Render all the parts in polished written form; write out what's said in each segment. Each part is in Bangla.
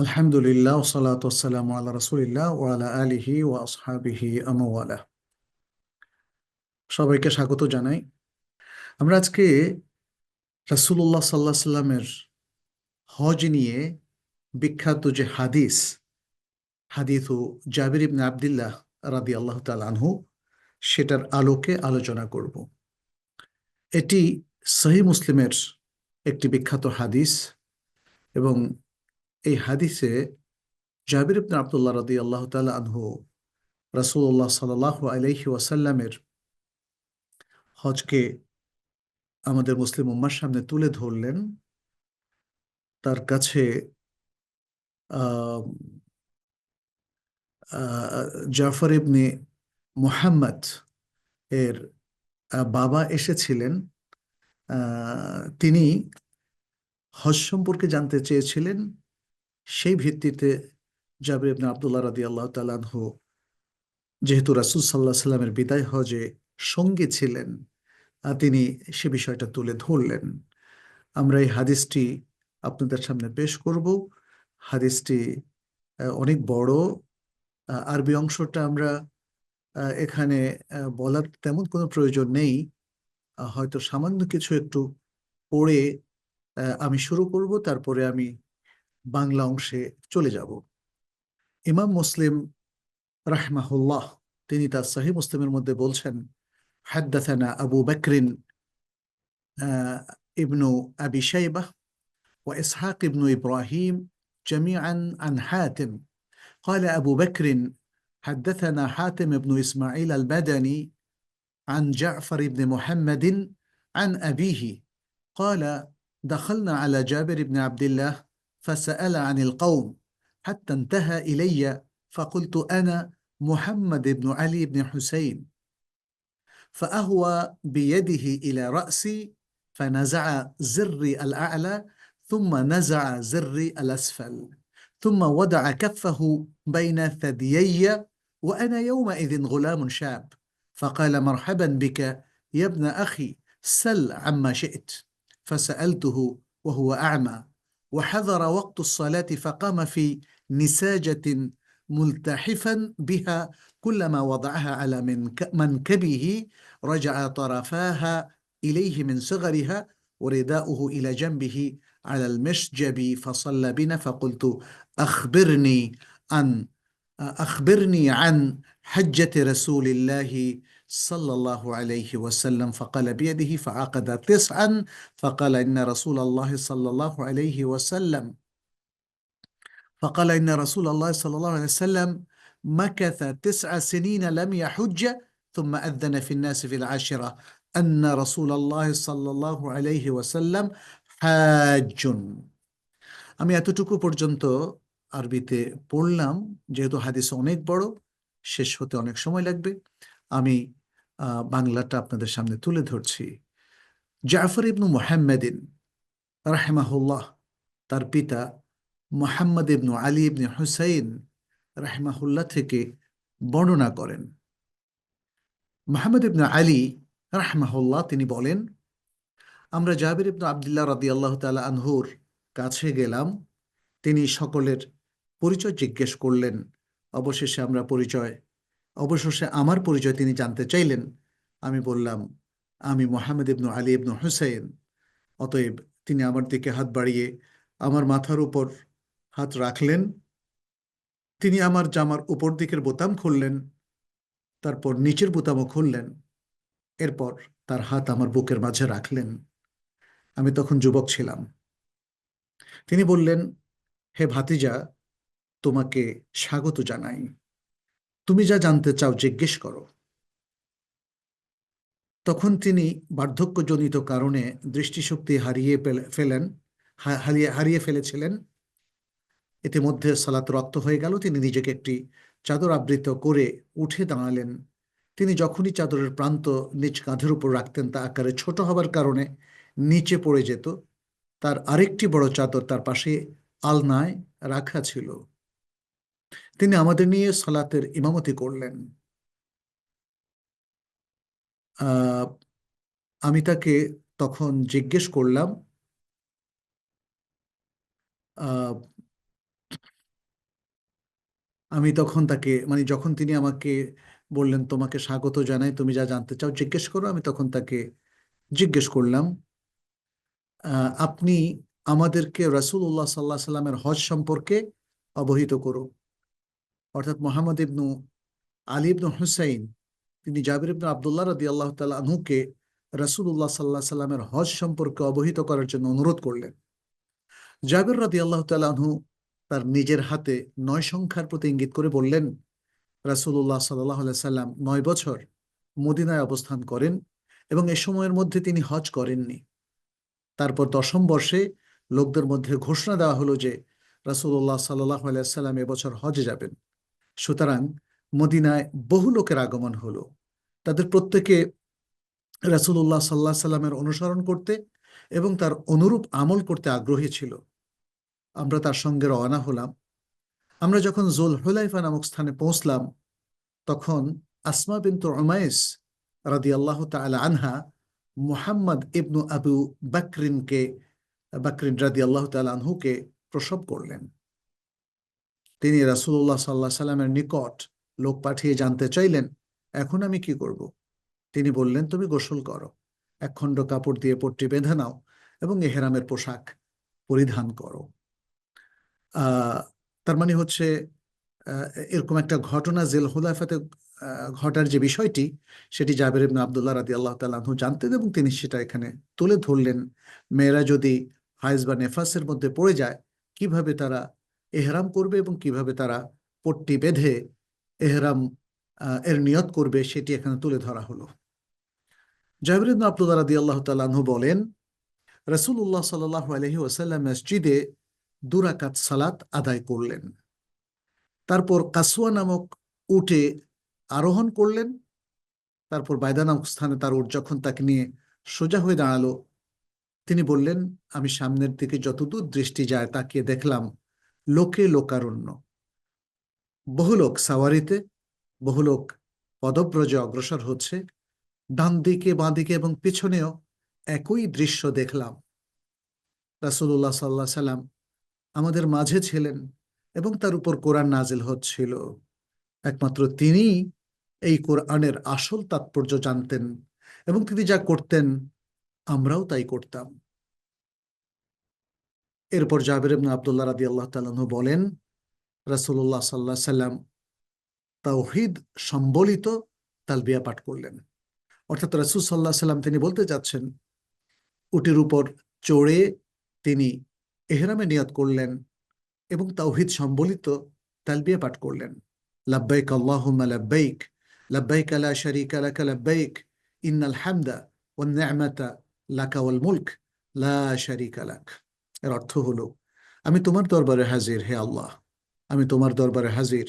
আলহামদুলিল্লাহ ওসালাতু ওয়াসসালামু আলা রাসূলিল্লাহ ওয়া আলা আলিহি ওয়া আসহাবিহি আমাওয়ালা। সবাইকে স্বাগত জানাই। আমরা আজকে রাসূলুল্লাহ সাল্লাল্লাহু আলাইহি সাল্লামের হজ নিয়ে বিখ্যাত যে হাদিসু জাবির ইবনে আব্দুল্লাহ রাদিয়াল্লাহু তাআলা আনহু, সেটার আলোকে আলোচনা করব। এটি সহিহ মুসলিমের একটি বিখ্যাত হাদিস এবং এই হাদিসে জাবির ইবনে আব্দুল্লাহ রাদিয়াল্লাহু তাআলা আনহু রাসূলুল্লাহ সাল্লাল্লাহু আলাইহি ওয়াসাল্লামের হজকে আমাদের মুসলিম উম্মার সামনে তুলে ধরলেন। তার কাছে আহ, আহ, জাফর ইবনে মুহাম্মদ এর বাবা এসেছিলেন। তিনি হজ সম্পর্কে জানতে চেয়েছিলেন। সেই ভিত্তিতে জাবির ইবনে আব্দুল্লাহ রাদিয়াল্লাহু তাআলা আনহু, যেহেতু রাসূল সাল্লাল্লাহু আলাইহি সাল্লামের বিদায় হজে সঙ্গী ছিলেন, তিনি সে বিষয়টা তুলে ধরলেন। আমরা এই হাদিসটি আপনাদের সামনে পেশ করব। হাদিসটি অনেক বড়। আরবি অংশটা আমরা এখানে বলার তেমন কোনো প্রয়োজন নেই। হয়তো সামান্য কিছু একটু পড়ে আমি শুরু করব, তারপরে আমি বাংলা অংশে চলে যাব। ইমাম মুসলিম রাহমাহুল্লাহ তিনি তার সহিহ মুসলিমের মধ্যে বলছেন, হাদ্দাসানা আবু বকরিন ইবনু আবি শাইবাহ ওয়া ইসহাক ইবনু ইব্রাহিম জামিআন আন হাতিম قال أبو بكر حدثنا حاتم بن إسماعيل البدني عن جعفر بن محمد عن أبيه قال دخلنا على جابر بن عبد الله فسأل عن القوم حتى انتهى إلي فقلت أنا محمد بن علي بن حسين فأهوى بيده إلى رأسي فنزع زري الأعلى ثم نزع زري الأسفل ثم وضع كفه بين ثديي وأنا يومئذ غلام شاب فقال مرحبا بك يا ابن أخي سل عما شئت فسألته وهو أعمى وحضر وقت الصلاة فقام في نساجة ملتحفا بها كلما وضعها على منكبه رجع طرفاها إليه من صغرها ورداؤه إلى جنبه على المشجب فصلى بنا فقلت أخبرني عن أخبرني عن حجة رسول الله صلى الله عليه وسلم فقال بيده فعقد 9 فقال إن رسول الله صلى الله عليه وسلم فقال إن رسول الله صلى الله عليه وسلم مكث 9 سنين لم يحج ثم أذن في الناس في العاشرة أن رسول الله صلى الله عليه وسلم حاج। আমি এতটুকু পর্যন্ত আরবিতে পড়লাম। যেহেতু হাদিস অনেক বড়, শেষ হতে অনেক সময় লাগবে, আমি বাংলাটা আপনাদের সামনে তুলে ধরছি। জাফর ইবনু মুহাম্মাদিন রাহিমাহুল্লাহ, তার পিতা মুহাম্মদ ইবনু আলী ইবনে হুসাইন রাহিমাহুল্লাহ থেকে বর্ণনা করেন। মুহাম্মদ ইবনু আলী রাহিমাহুল্লাহ তিনি বলেন, আমরা জাবির ইবনু আব্দুল্লাহ রাদিয়াল্লাহু তাআলা আনহুর কাছে গেলাম। তিনি সকলের পরিচয় জিজ্ঞেস করলেন। অবশেষে আমার পরিচয় তিনি জানতে চাইলেন। আমি বললাম, আমি মুহাম্মদ ইবনু আলী ইবনু হুসাইন। অতএব তিনি আমার দিকে হাত বাড়িয়ে আমার মাথার উপর হাত রাখলেন। তিনি আমার জামার উপর দিকের বোতাম খুললেন, তারপর নিচের বোতামও খুললেন। এরপর তার হাত আমার বুকের মাঝে রাখলেন। আমি তখন যুবক ছিলাম। তিনি বললেন, হে ভাতিজা, তোমাকে স্বাগত জানাই। তুমি যা জানতে চাও জিজ্ঞেস করো। তখন তিনি বার্ধক্যজনিত কারণে দৃষ্টিশক্তি হারিয়ে ফেলেছিলেন। ইতিমধ্যে সালাত রক্ত হয়ে গেল। তিনি নিজেকে একটি চাদর আবৃত করে উঠে দাঁড়ালেন। তিনি যখনই চাদরের প্রান্ত নিজ কাঁধের উপর রাখতেন, তা আকারে ছোট হবার কারণে নিচে পড়ে যেত। তার আরেকটি বড় চাদর তার পাশে আলনায় রাখা ছিল। তিনি আমাদের নিয়ে সালাতের ইমামতি করলেন। আহ, আমি তাকে তখন জিজ্ঞেস করলাম, আহ, আমি তখন তাকে, মানে যখন তিনি আমাকে বললেন তোমাকে স্বাগত জানাই, তুমি যা জানতে চাও জিজ্ঞেস করো, আমি তখন তাকে জিজ্ঞেস করলাম, আপনি আমাদেরকে রাসূলুল্লাহ সাল্লাহ সাল্লামের হজ সম্পর্কে অবহিত করুন। অর্থাৎ মোহাম্মদ ইবনু আলী ইবনু হুসাইন তিনি জাবির ইবনু আবদুল্লাহ রাদিয়াল্লাহু তাআলা আনহুকে রাসূলুল্লাহ সাল্লাহ সাল্লামের হজ সম্পর্কে অবহিত করার জন্য অনুরোধ করলেন। জাবির রাদিয়াল্লাহু তাআলা আনহু তার নিজের হাতে 9 সংখ্যার প্রতি ইঙ্গিত করে বললেন, রাসূলুল্লাহ সাল্লাল্লাহু আলাইহি সাল্লাম 9 বছর মদিনায় অবস্থান করেন এবং এ সময়ের মধ্যে তিনি হজ করেননি। তারপর 10ম বর্ষে লোকদের মধ্যে ঘোষণা দেওয়া হলো যে রাসূলুল্লাহ সাল্লাল্লাহু আলাইহি সাল্লাম এবছর হজে যাবেন। সুতরাং মদিনায় বহু লোকের আগমন হলো। তাদের প্রত্যেকে রাসূলুল্লাহ সাল্লাল্লাহু আলাইহি সাল্লামের অনুসরণ করতে এবং তার অনুরূপ আমল করতে আগ্রহী ছিল। আমরা তার সঙ্গে রওনা হলাম। আমরা যখন যুলহুলাইফা নামক স্থানে পৌঁছলাম, তখন আসমা বিনতু উমাইস রাদিয়াল্লাহু তাআলা আনহা মুহাম্মদ ইবনু আবু বাকরিন রাদিয়াল্লাহু তাআলা আনহুকে প্রসব করলেন। তিনি রাসূলুল্লাহ সাল্লাল্লাহু আলাইহি সাল্লামের নিকট লোক পাঠিয়ে জানতে চাইলেন, এখন আমি কি করব? তিনি বললেন, তুমি গোসল করো, এক খণ্ড কাপড় দিয়ে পট্টি বেঁধে নাও এবং এহরামের পোশাক পরিধান করো। আহ তার মানে হচ্ছে আহ, এরকম একটা ঘটনা জেল হুলাইফাতে ঘটার যে বিষয়টি, সেটি জাবের ইবনে আব্দুল্লাহ রাদিয়াল্লাহু তাআলা আনহু জানতেন এবং তিনি সেটা এখানে তুলে ধরলেন। মেয়েরা যদি হাইজ বা নেফাসের মধ্যে পড়ে যায়, কিভাবে তারা এহরাম করবে এবং কিভাবে তারা পট্টি বেঁধে এহরাম এর নিয়ত করবে, সেটি এখানে তুলে ধরা হলো। জাবের ইবনে আব্দুল্লাহ রাদিয়াল্লাহু তাআলা আনহু বলেন, রাসূলুল্লাহ সাল্লাল্লাহু আলাইহি ওয়াসাল্লাম মসজিদে 2 রাকাত সালাত আদায় করলেন। তারপর কাসওয়া নামক উটে আরোহণ করলেন। তারপর বাইদা নামক স্থানে তার উট যখন তাকে নিয়ে সোজা হয়ে দাঁড়ালো, তিনি বললেন, আমি সামনের দিকে যতদূর দৃষ্টি যায় তাকিয়ে দেখলাম লোকে লোকারণ্য। বহু লোক সাওয়ারিতে, বহু লোক পদব্রজে অগ্রসর হচ্ছে। ডান দিকে, বাঁ দিকে এবং পিছনেও একই দৃশ্য দেখলাম। রাসূলুল্লাহ সাল্লাল্লাহু আলাইহি সাল্লাম আমাদের মাঝে ছিলেন এবং তার উপর কোরআন নাজিল হচ্ছিল। একমাত্র তিনি এই কোরআনের আসল তাৎপর্য জানতেন এবং তিনি যা করতেন আমরাও তাই করতাম। এরপর জাবের ইবনে আব্দুল্লাহ রাদিয়াল্লাহু তাআলা আনহু বলেন, রাসূলুল্লাহ সাল্লাল্লাহু আলাইহি সাল্লাম তাওহীদ সম্বলিত তালবিয়া পাঠ করলেন। অর্থাৎ রাসূল সাল্লাল্লাহু আলাইহি সাল্লাম তিনি বলতে চাচ্ছেন, উটের উপর চড়ে তিনি ইহরামে নিয়ত করলেন এবং তাওহীদ সম্বলিত তালবিয়া পাঠ করলেন। লাব্বাইক আল্লাহুম্মা লাব্বাইক, লাব্বাইক লা শারীকা লাকা লাব্বাইক, ইন্নাল হামদা ওয়ান নি'মাতা লাকা ওয়াল মুলক লা শারীকা লাক। এর অর্থ হলো, আমি তোমার দরবারে হাজির হে আল্লাহ, আমি তোমার দরবারে হাজির,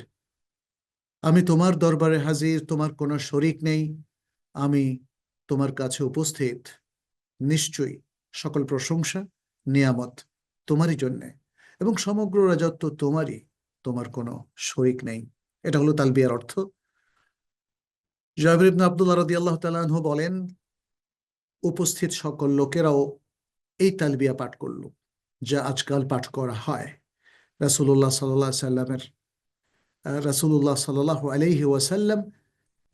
আমি তোমার দরবারে হাজির, তোমার কোনো শরীক নেই, আমি তোমার কাছে উপস্থিত। নিশ্চয়ই সকল প্রশংসা নিয়ামত তোমারই জন্যে এবং সমগ্র রাজত্ব তোমারই, তোমার কোনো শরীক নেই। এটা হলো তালবিয়ার অর্থ। জাবির ইবনে আব্দুল্লাহ রাদিয়াল্লাহু তাআলা আনহু বলেন, উপস্থিত সকল লোকেরাও এই তালবিয়া পাঠ করল, যা আজকাল পাঠ করা হয়। রাসূলুল্লাহ সাল্লাল্লাহু আলাইহি সাল্লামের রাসূলুল্লাহ সাল্লাল্লাহু আলাইহি ওয়াসাল্লাম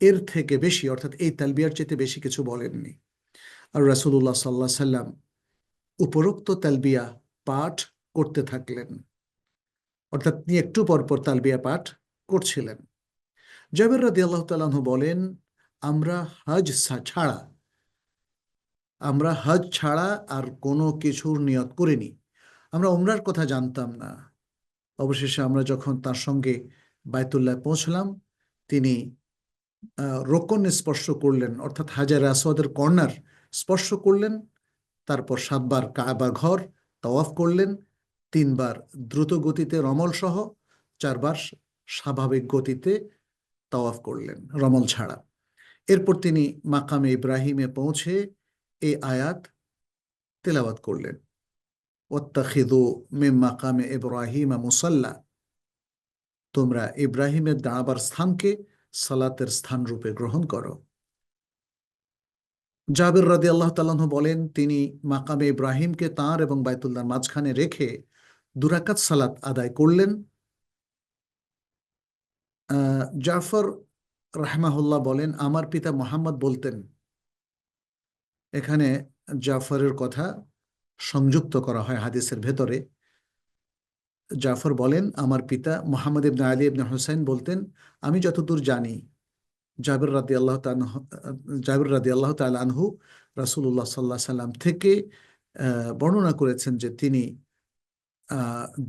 এর থেকে বেশি, অর্থাৎ এই তালবিয়ার চেয়ে বেশি কিছু বলেননি। আর রাসূলুল্লাহ সাল্লাল্লাহু আলাইহি সাল্লাম উপরোক্ত তালবিয়া পাঠ করতে থাকলেন, অর্থাৎ তিনি একটু পর পর তালবিয়া পাঠ করছিলেন। জাবের রাদিয়াল্লাহু তাআলা আনহু বলেন, আমরা হজ ছাড়া আমরা হজ ছাড়া আর কোনো কিছুর নিয়ত করিনি। আমরা উমরার কথা জানতাম না। অবশেষে আমরা যখন তার সঙ্গে বায়তুল্লাহ পৌঁছলাম, তিনি রোকন স্পর্শ করলেন, অর্থাৎ হাজার আসওয়াদের কর্নার স্পর্শ করলেন। তারপর 7 বার কাবা ঘর তাওয়াফ করলেন, 3 বার দ্রুত গতিতে রমল সহ, 4 বার স্বাভাবিক গতিতে তাওয়াফ করলেন রমল ছাড়া। এরপর তিনি মাকামে ইব্রাহিমে পৌঁছে এই আয়াত তেলাওয়াত করলেন, ওয়াত্তাখিযু মিন মাকামে ইব্রাহিমা মুসাল্লা, তোমরা ইব্রাহিমের দাঁড়াবার স্থানকে সালাতের স্থান রূপে গ্রহণ করো। জাবির রাদিয়াল্লাহু তাআলা আনহু বলেন, তিনি মাকামে ইব্রাহিমকে তাঁর এবং বাইতুল্লাহর মাঝখানে রেখে 2 রাকাত সালাত আদায় করলেন জাফর রাহমাহুল্লাহ বলেন, আমার পিতা মুহাম্মদ বলতেন। এখানে জাফরের কথা সংযুক্ত করা হয় হাদিসের ভেতরে। জাফর বলেন, আমার পিতা মুহাম্মদ ইবনে আলী ইবনে হুসাইন বলতেন, আমি যতদূর জানি জাবির রাদিয়াল্লাহু তাআলা আনহু রাসূলুল্লাহ সাল্লাল্লাহু আলাইহি সাল্লাম থেকে বর্ণনা করেছেন যে তিনি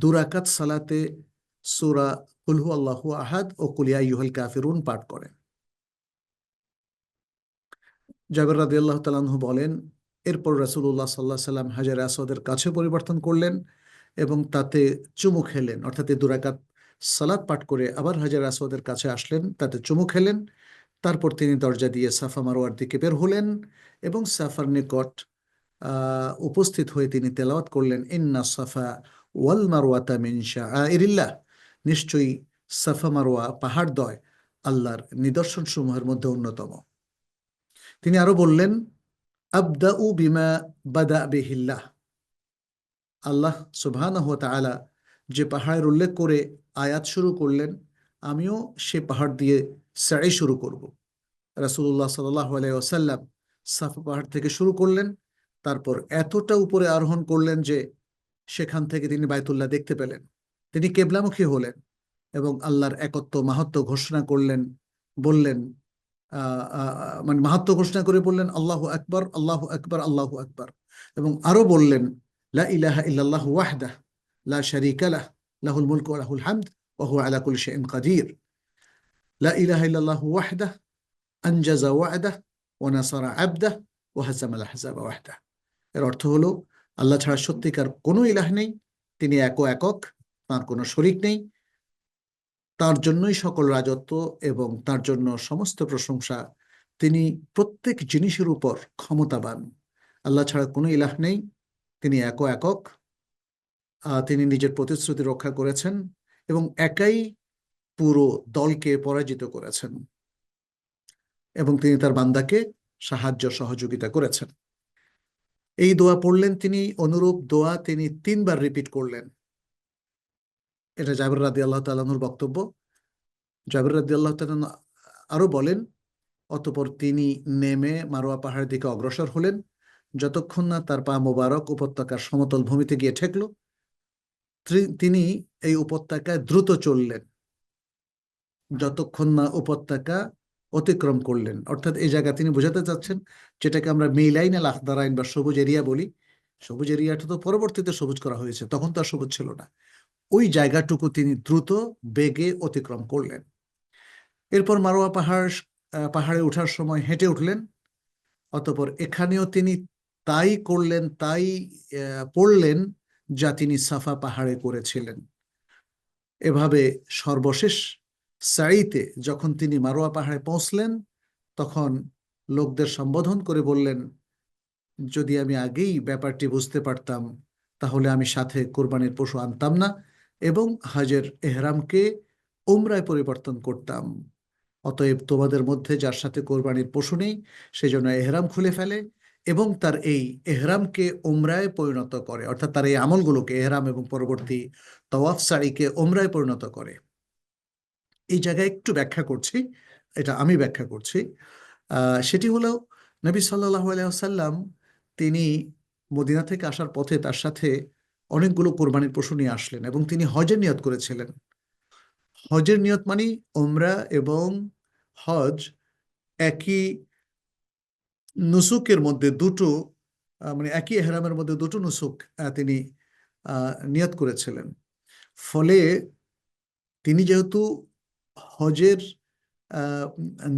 2 রাকাত সালাতে সূরা কুল হুয়াল্লাহু আহাদ ও কুল ইয়া আইয়ুহাল কাফিরুন পাঠ করেন। জাবির রাদিয়াল্লাহু তাআলা আনহু বলেন, এরপর রাসূলুল্লাহ সাল্লাল্লাহু আলাইহি সাল্লাম হাজারে আসওয়াদের কাছে পরিবর্তন করলেন এবং তাতে চুমু খেলেন, অর্থাৎ 2 রাকাত সালাত পাঠ করে আবার হাজারে আসওয়াদের কাছে আসলেন, তাতে চুমু খেলেন। তারপর তিনি দরজা দিয়ে সাফা মারোয়ার দিকে বের হলেন এবং সাফার নিকট উপস্থিত হয়ে তিনি তেলাওয়াত করলেন, ইন্না সাফা ওয়াল মারওয়াতা মিন শাআইরিল্লাহ, নিশ্চয়ই সাফা মারোয়া পাহাড়দ্বয় আল্লাহর নিদর্শন সমূহের মধ্যে অন্যতম। তিনি আরো বললেন, আবদাউ বিমা বাদা বিহিল্লাহ, আল্লাহ সুবহানাহু ওয়া তাআলা যে পাহাড়ের উল্লেখ করে আয়াত শুরু করলেন, আমিও সে পাহাড় দিয়ে সাই শুরু করব। রাসূলুল্লাহ সাল্লাল্লাহু আলাইহি ওয়াসাল্লাম সাফা পাহাড় থেকে শুরু করলেন, তারপর এতটা উপরে আরোহণ করলেন যে সেখান থেকে তিনি বাইতুল্লাহ দেখতে পেলেন। তিনি কেবলামুখী হলেন এবং আল্লাহর একত্ব মাহাত্ম্য ঘোষণা করলেন, বললেন, মানে মাহাত্ম্য ঘোষণা করে বললেন, আল্লাহু আকবার, আল্লাহু আকবার, আল্লাহু আকবার, এবং আরো বললেন, লা ইলাহা ইল্লাল্লাহু ওয়াহদাহ লা শারীকা লাহ লাহুল মুলকু ওয়া লাহুল হামদ ওয়া হুয়া আলা কুল্লি শাইইন কাদির, লা ইলাহা ইল্লাল্লাহু ওয়াহদাহ আনজাজা ওয়া'দাহ ওয়া নাসারা আবদাহ ওয়া হাজামাল আহজাবা ওয়াহদাহ। এর অর্থ হলো, আল্লাহ ছাড়া সত্যিকার কোনো ইলাহ নেই, তিনি একক, তার কোনো শরীক নেই, তার জন্যই সকল রাজত্ব এবং তার জন্য সমস্ত প্রশংসা। তিনি প্রত্যেক জিনিসের উপর ক্ষমতাবান। আল্লাহ ছাড়া কোনো ইলাহ নেই, তিনি একক, তিনি নিজের প্রতিশ্রুতি রক্ষা করেছেন এবং একাই পুরো দলকে পরাজিত করেছেন এবং তিনি তার বান্দাকে সাহায্য সহযোগিতা করেছেন। এই দোয়া পড়লেন তিনি, অনুরূপ দোয়া তিনি 3 বার রিপিট করলেন। এটা জাবির রাদিয়াল্লাহু তাআলা আনহুর বক্তব্য। জাবির রাদিয়াল্লাহু তাআলা আরো বলেন, অতঃপর তিনি নেমে মারোয়া পাহাড়ের দিকে অগ্রসর হলেন, যতক্ষণ না তার পা মোবারক উপত্যকার সমতল ভূমিতে গিয়ে ঠেকল। তিনি এই উপত্যকায় দ্রুত চললেন যতক্ষণ না উপত্যকা অতিক্রম করলেন। অর্থাৎ এই জায়গা তিনি বোঝাতে চাচ্ছেন, যেটাকে আমরা মেইলাইন আল আখদারাইন বা সবুজ এরিয়া বলি। সবুজ এরিয়াটা তো পরবর্তীতে সবুজ করা হয়েছে, তখন তো আর সবুজ ছিল না। ওই জায়গাটুকু তিনি দ্রুত বেগে অতিক্রম করলেন। এরপর মারোয়া পাহাড়ে ওঠার সময় হেঁটে উঠলেন। অতঃপর এখানেও তিনি তাই করলেন, তাই পড়লেন যা তিনি সাফা পাহাড়ে করেছিলেন। এভাবে সর্বশেষ সাইতে যখন তিনি মারোয়া পাহাড়ে পৌঁছলেন, তখন লোকদের সম্বোধন করে বললেন, যদি আমি আগেই ব্যাপারটি বুঝতে পারতাম তাহলে আমি সাথে কোরবানির পশু আনতাম না এবং হজের এহরামকে উমরায় পরিবর্তন করতাম। অতএব তোমাদের মধ্যে যার সাথে কোরবানির পশু নেই, সেজন্য এহরাম খুলে ফেলে এবং তার এই এহরামকে উমরায় পরিণত করে, অর্থাৎ তার এই আমলগুলোকে, এহরাম এবং পরবর্তী তওয়াফ সাইকে উমরায় পরিণত করে। এই জায়গায় একটু ব্যাখ্যা করছি, এটা আমি ব্যাখ্যা করছি। সেটি হলো, নবী সাল্লাল্লাহু আলাইহি ওয়াসাল্লাম তিনি মদিনা থেকে আসার পথে তার সাথে অনেকগুলো কোরবানির পশু নিয়ে আসলেন এবং তিনি হজের নিয়ত করেছিলেন। হজের নিয়ত মানে উমরা এবং হজ একই নুসুকের মধ্যে দুটো, মানে একই এহরামের মধ্যে দুটো নুসুক তিনি নিয়ত করেছিলেন। ফলে তিনি যেহেতু হজের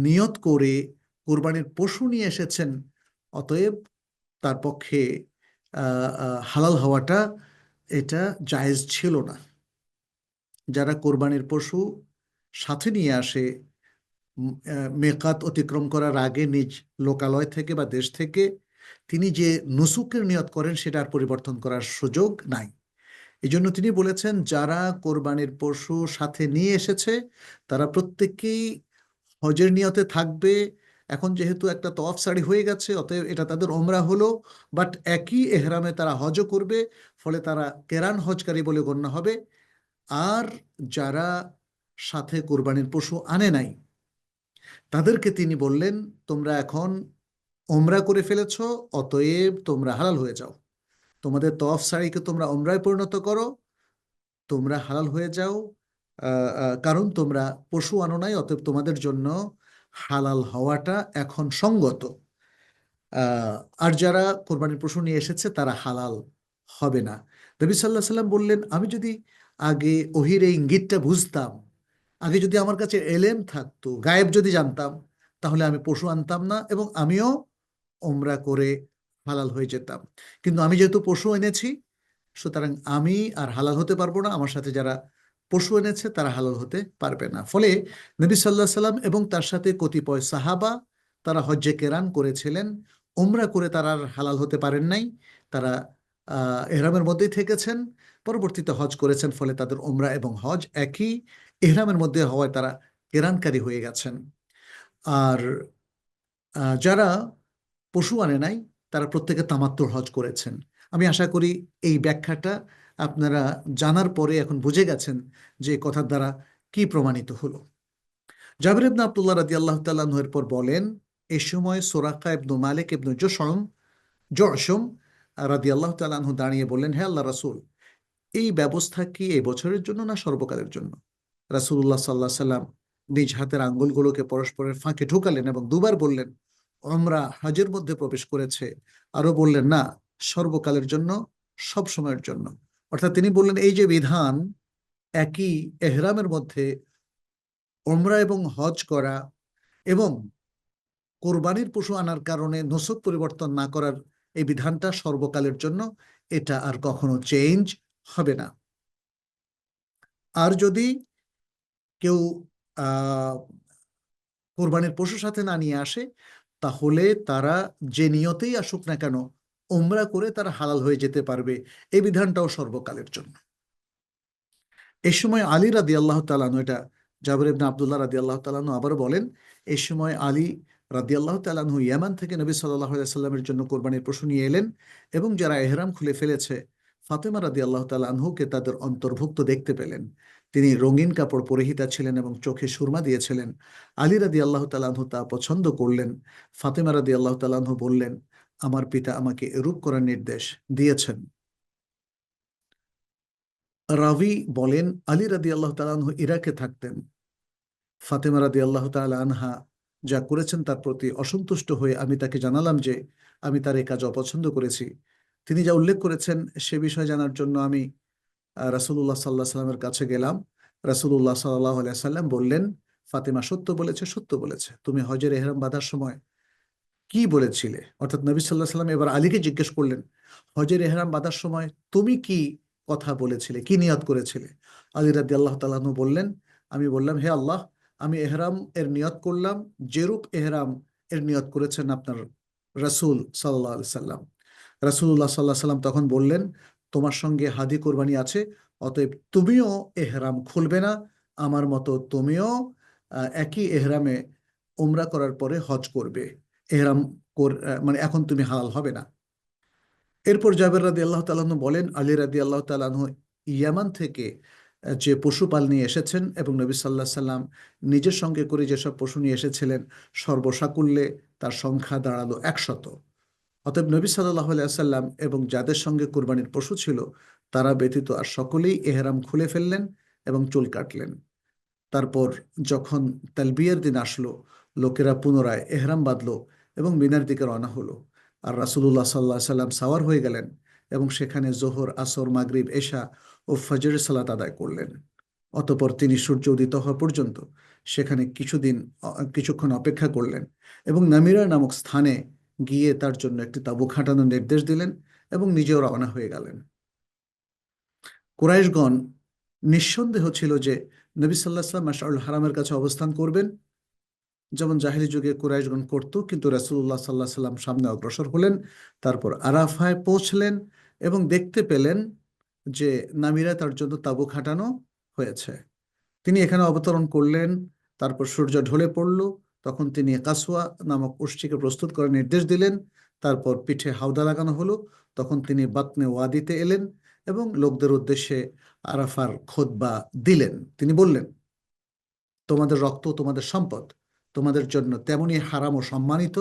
নিয়ত করে কোরবানির পশু নিয়ে এসেছেন, অতএব তার পক্ষে হালাল হওয়াটা এটা জায়েজ ছিল না। যারা কোরবানির পশু সাথে নিয়ে আসে মেকাত অতিক্রম করার আগে নিজ লোকালয় থেকে বা দেশ থেকে, তিনি যে নুসুকের নিয়ত করেন সেটা আর পরিবর্তন করার সুযোগ নাই। এই জন্য তিনি বলেছেন, যারা কোরবানির পশু সাথে নিয়ে এসেছে তারা প্রত্যেকেই হজের নিয়তে থাকবে। এখন যেহেতু একটা তওয়াফ সারি হয়ে গেছে, অতএব এটা তাদের ওমরা হলো, বাট একই এহরামে তারা হজও করবে, ফলে তারা কেরান হজকারী বলে গণ্য হবে। আর যারা সাথে কোরবানির পশু আনে নাই, তাদেরকে তিনি বললেন, তোমরা এখন ওমরা করে ফেলেছ, অতএব তোমরা হালাল হয়ে যাও। তোমাদের তওয়াফ সাইকে তোমরা ওমরায় পরিণত করো, তোমরা হালাল হয়ে যাও, কারণ তোমরা পশু আনো নাই, অতএব তোমাদের জন্য হালাল হওয়াটা এখন সঙ্গত। আর যারা কোরবানির পশু নিয়ে এসেছে তারা হালাল হবে না। নবী সাল্লাহ সাল্লাম বললেন, আমি যদি আগে ওহির এই ইঙ্গিতটা বুঝতাম, আগে যদি আমার কাছে এলেম থাকতো, গায়েব যদি জানতাম, তাহলে আমি পশু আনতাম না এবং আমিও ওমরা করে হালাল হয়ে যেতাম। কিন্তু আমি যেহেতু পশু এনেছি, সুতরাং আমি আর হালাল হতে পারবো না, আমার সাথে যারা পশু এনেছে তারা হালাল হতে পারবে না। ফলে নবী সাল্লাহ সাল্লাম এবং তার সাথে কতিপয় সাহাবা তারা হজ্জে কেরান করেছিলেন, ওমরা করে তারা আর হালাল হতে পারেন নাই। তারা এহরামের মধ্যেই থেকেছেন, পরবর্তীতে হজ করেছেন, ফলে তাদের ওমরা এবং হজ একই এহরামের মধ্যে হওয়ায় তারা কেরানকারী হয়ে গেছেন। আর যারা পশু আনে নাই তারা প্রত্যেকে তামাত্তুর হজ করেছেন। আমি আশা করি এই ব্যাখ্যাটা আপনারা জানার পরে এখন বুঝে গেছেন যে কথার দ্বারা কি প্রমাণিত হলো। জাবির ইবনে আব্দুল্লাহ রাদিয়াল্লাহু তাআলা আনহু এরপর বলেন, এই সময় সুরাকা ইবনু মালিক ইবনু জুশম রাদিয়াল্লাহু তাআলা আনহু দাঁড়িয়ে বললেন, হে আল্লাহ রাসূল, এই ব্যবস্থা কি এই বছরের জন্য না সর্বকালের জন্য? রাসূলুল্লাহ সাল্লাল্লাহু আলাইহি সাল্লাম নিজ হাতের আঙ্গুলগুলোকে পরস্পরের ফাঁকে ঢুকালেন এবং দুবার বললেন, উমরা হজের মধ্যে প্রবেশ করেছে। আরো বললেন, না, সর্বকালের জন্য, সব সময়ের জন্য। অর্থাৎ তিনি বললেন, এই যে বিধান একই এহরামের মধ্যে উমরা এবং হজ করা এবং কোরবানির পশু আনার কারণে নুসুক পরিবর্তন না করার এই বিধানটা সর্বকালের জন্য, এটা আর কখনো চেঞ্জ হবে না। আর যদি কেউ কোরবানির পশুর সাথে না নিয়ে আসে, তাহলে তারা যে নিয়তেই আসুক না কেন, ওমরা করে তারা হালাল হয়ে যেতে পারবে। এই বিধানটাও সর্বকালের জন্য। এই সময় আলী রাদিয়াল্লাহু তাআলা আনহু, এটা জাবির ইবনে আব্দুল্লাহ রাদিয়াল্লাহু তাআলা আনহু আবারও বলেন, এই সময় আলী রাদিয়াল্লাহু তাআলা আনহু ইয়ামান থেকে নবী সাল্লাল্লাহু আলাইহি সাল্লামের জন্য কোরবানির পশু নিয়ে এলেন এবং যারা ইহরাম খুলে ফেলেছে ফাতেমা রাদিয়াল্লাহু তাআলা আনহুকে তাদের অন্তর্ভুক্ত দেখতে পেলেন। তিনি রঙিন কাপড় পরিহিতা ছিলেন এবং চোখে সুরমা দিয়েছিলেন। আলী রাদিয়াল্লাহু তাআলা আনহু তা পছন্দ করলেন। ফাতেমা রাদিয়াল্লাহু তাআলা আনহু বললেন, আমার পিতা আমাকে এরূপ করার নির্দেশ দিয়েছেন। রাভি বলেন, আলী রাদিয়াল্লাহু তাআলা আনহু ইরাকে থাকতেন। ফাতেমা রাদিয়াল্লাহু তাআলা আনহা যা করেছেন তার প্রতি অসন্তুষ্ট হয়ে আমি তাকে জানালাম যে আমি তার এই কাজ অপছন্দ করেছি। তিনি যা উল্লেখ করেছেন সে বিষয়ে জানার জন্য আমি রাসূলুল্লাহ সাল্লাল্লাহু আলাইহি সাল্লামের কাছে গেলাম। রাসূলুল্লাহ সাল্লাল্লাহু আলাইহি সাল্লাম বললেন, ফাতেমা সত্য বলেছে, সত্য বলেছে। তুমি হজের ইহরাম বাঁধার সময় কি বলেছিলে? অর্থাৎ নবী সাল্লাল্লাহু আলাইহি সাল্লাম এবার আলীকে জিজ্ঞেস করলেন, হজের ইহরাম বাঁধার সময় তুমি কি কথা বলেছিলে, কি নিয়ত করেছিলে? আলী রাদিয়াল্লাহু তাআলা আনহু বললেন, আমি বললাম, হে আল্লাহ, আমি এহরাম এর নিয়ত করলাম যেরূপ এহরাম এর নিয়ত করেছেন আপনার রাসূল সাল্লাল্লাহু আলাইহি সাল্লাম। রাসূলুল্লাহ সাল্লাল্লাহু আলাইহি সাল্লাম তখন বললেন, তোমার সঙ্গে হাদি কোরবানি আছে, অতএব তুমিও এহরাম খুলবে না, আমার মতো তুমিও একই এহরামে উমরা করার পরে হজ করবে। এহরাম মানে এখন তুমি হালাল হবে না। এরপর জাবের রাদিয়াল্লাহু তাআলা আনহু বলেন, আলী রাদিয়াল্লাহু তাআলা আনহু ইয়ামান থেকে যে পশুপাল নিয়ে এসেছেন এবং নবী সাল্লাল্লাহু আলাইহি সাল্লাম নিজের সঙ্গে করে যেসব পশু নিয়ে এসেছিলেন, সর্বসাকুল্যে তার সংখ্যা দাঁড়ালো 100। অতএব নবী সাল্লাল্লাহু আলাইহি সাল্লাম এবং যাদের সঙ্গে কুরবানির পশু ছিল তারা ব্যতীত আর সকলেই এহরাম খুলে ফেললেন এবং চুল কাটলেন। তারপর যখন তালবিয়ার দিন আসলো, লোকেরা পুনরায় এহরাম বাঁধল এবং মিনার দিকে রওনা হলো। আর রাসূলুল্লাহ সাল্লাল্লাহু আলাইহি সাল্লাম সাওয়ার হয়ে গেলেন এবং সেখানে জোহর, আসর, মাগরিব, এশা ও ফজরের সালাত আদায় করলেন। অতঃপর তিনি সূর্য উদিত হওয়া পর্যন্ত সেখানে কিছুক্ষণ অপেক্ষা করলেন এবং নামিরা নামক স্থানে গিয়ে তার জন্য একটি তাঁবু খাটানোর নির্দেশ দিলেন এবং নিজেও রওনা হয়ে গেলেন। কুরাইশগণ নিঃসন্দেহ ছিল যে নবী সাল্লাল্লাহু আলাইহি ওয়াসাল্লাম মাশআরুল হারামের কাছে অবস্থান করবেন, যেমন জাহেলি যুগে কুরাইশগণ করত। কিন্তু রাসূলুল্লাহ সাল্লাল্লাহু আলাইহি ওয়াসাল্লাম সামনে অগ্রসর হলেন, তারপর আরাফায় পৌঁছলেন এবং দেখতে পেলেন যে নামিরা তার জন্য তাঁবু খাটানো হয়েছে। তিনি এখানে অবতরণ করলেন। তারপর সূর্য ঢলে পড়ল, তখন তিনি কাসওয়া নামক উষ্ট্রিকে প্রস্তুত করার নির্দেশ দিলেন। তারপর পিঠে হাওদা লাগানো হলো, তখন তিনি বাতনে ওয়াদিতে এলেন এবং লোকদের উদ্দেশ্যে আরাফার খুতবা দিলেন। তিনি বললেন, তোমাদের রক্ত তোমাদের সম্পদ, তোমাদের জন্য তেমনই হারাম ও সম্মানিত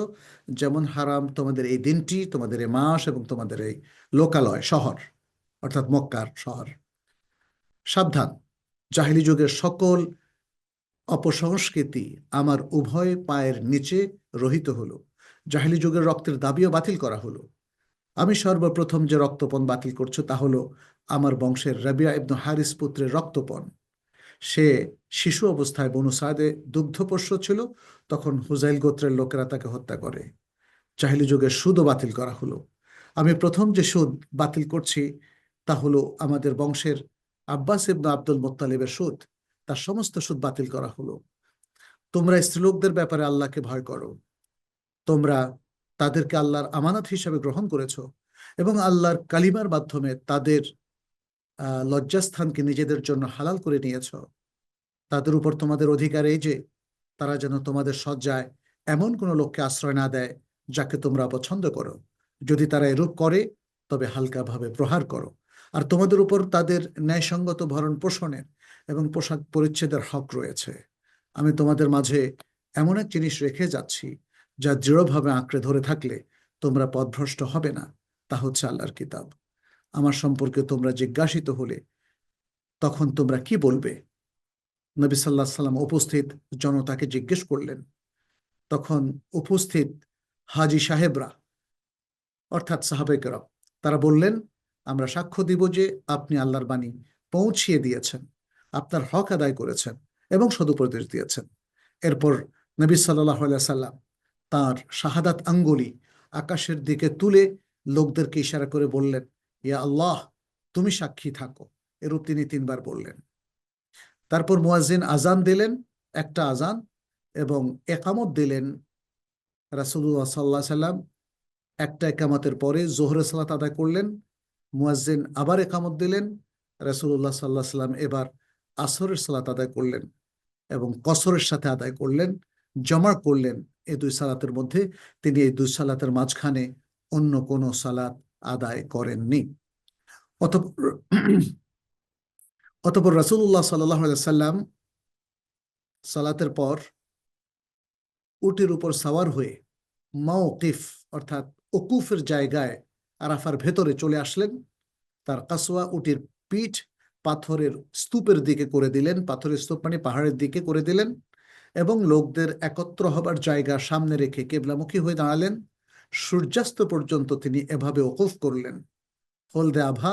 যেমন হারাম তোমাদের এই দিনটি, তোমাদের এই মাস এবং তোমাদের এই লোকালয় শহর, অর্থাৎ মক্কার শহর। সাবধান, জাহিলি যুগের সকল অপসংস্কৃতি আমার উভয় পায়ের নিচে রহিত হলো। জাহিলি যুগের রক্তের দাবিও বাতিল করা হলো। আমি সর্বপ্রথম যে রক্তপণ বাতিল করছো তা হলো আমার বংশের রাবিয়া ইবনু হারিস পুত্রের রক্তপণ। সে শিশু অবস্থায় বনু সাদে দুগ্ধপোষ্য ছিল, তখন হুজাইল গোত্রের লোকেরা তাকে হত্যা করে। জাহিলি যুগের সুদও বাতিল করা হলো। আমি প্রথম যে সুদ বাতিল করছি তা হলো আমাদের বংশের আব্বাস ইবনু আব্দুল মোত্তালিবের সুদ, তার সমস্ত সুদ বাতিল করা হলো। তোমরা স্ত্রীলোকদের ব্যাপারে আল্লাহকে ভয় করো, তোমরা তাদেরকে আল্লাহর আমানত হিসেবে গ্রহণ করেছো এবং আল্লাহর কালিমার মাধ্যমে তাদের লজ্জাস্থানকে নিজেদের জন্য হালাল করে নিয়েছ। তাদের উপর তোমাদের অধিকার এই যে তারা যেন তোমাদের সজ্জায় এমন কোনো লোককে আশ্রয় না দেয় যাকে তোমরা অপছন্দ করো। যদি তারা এরূপ করে তবে হালকাভাবে প্রহার করো। আর তোমাদের উপর তাদের ন্যায়সঙ্গত ভরণ পোষণের এবং পোশাক পরিচ্ছেদের হক রয়েছে। আমি তোমাদের মাঝে এমন এক জিনিস রেখে যাচ্ছি যা দৃঢ়ভাবে আঁকড়ে ধরে থাকলে তোমরা পথভ্রষ্ট হবে না, তা হচ্ছে আল্লাহর কিতাব। আমার সম্পর্কে তোমরা জিজ্ঞাসিত হলে তখন তোমরা কি বলবে? নবী সাল্লাহ সাল্লাম উপস্থিত জনতাকে জিজ্ঞেস করলেন। তখন উপস্থিত হাজি সাহেবরা অর্থাৎ সাহাবায়ে কেরাম তারা বললেন, আমরা সাক্ষ্য দিব যে আপনি আল্লাহর বাণী পৌঁছিয়ে দিয়েছেন, আপনার হক আদায় করেছেন এবং সদুপদেশ দিয়েছেন। এরপর নবী সাল্লাল্লাহু আলাইহি সাল্লাম তার শাহাদাত আঙ্গুলি আকাশের দিকে তুলে লোকদেরকে ইশারা করে বললেন, ইয়া আল্লাহ, তুমি সাক্ষী থাকো। এরূপ তিনি 3 বার বললেন। তারপর মুয়াজ্জিন আজান দিলেন, একটা আজান, এবং একামত দিলেন। রাসূলুল্লাহ সাল্লাল্লাহু আলাইহি সাল্লাম একটা একামতের পরে যোহরের সালাত আদায় করলেন। মুয়াজ্জিন আবার একামত দিলেন। রাসূলুল্লাহ সাল্লাল্লাহু আলাইহি সাল্লাম এবার আসরের সালাত আদায় করলেন এবং কসরের সাথে আদায় করলেন, জমা করলেন এই 2 সালাতের মধ্যে। তিনি এই 2 সালাতের মাঝখানে অন্য কোনো সালাত আদায় করেননি। অতঃপর রাসূলুল্লাহ সাল্লাল্লাহু আলাইহি সাল্লাম সালাতের পর উটের উপর সাওয়ার হয়ে মাওকিফ অর্থাৎ ওকুফের জায়গায় আরাফার ভেতরে চলে আসলেন। তার কাসওয়া উটের পিঠ পাথরের স্তূপের দিকে করে দিলেন, পাথরের স্তূপ মানে পাহাড়ের দিকে করে দিলেন, এবং লোকদের একত্র হবার জায়গা সামনে রেখে কেবলামুখী হয়ে দাঁড়ালেন। সূর্যাস্ত পর্যন্ত তিনি এভাবে ওকুফ করলেন। হলদে আভা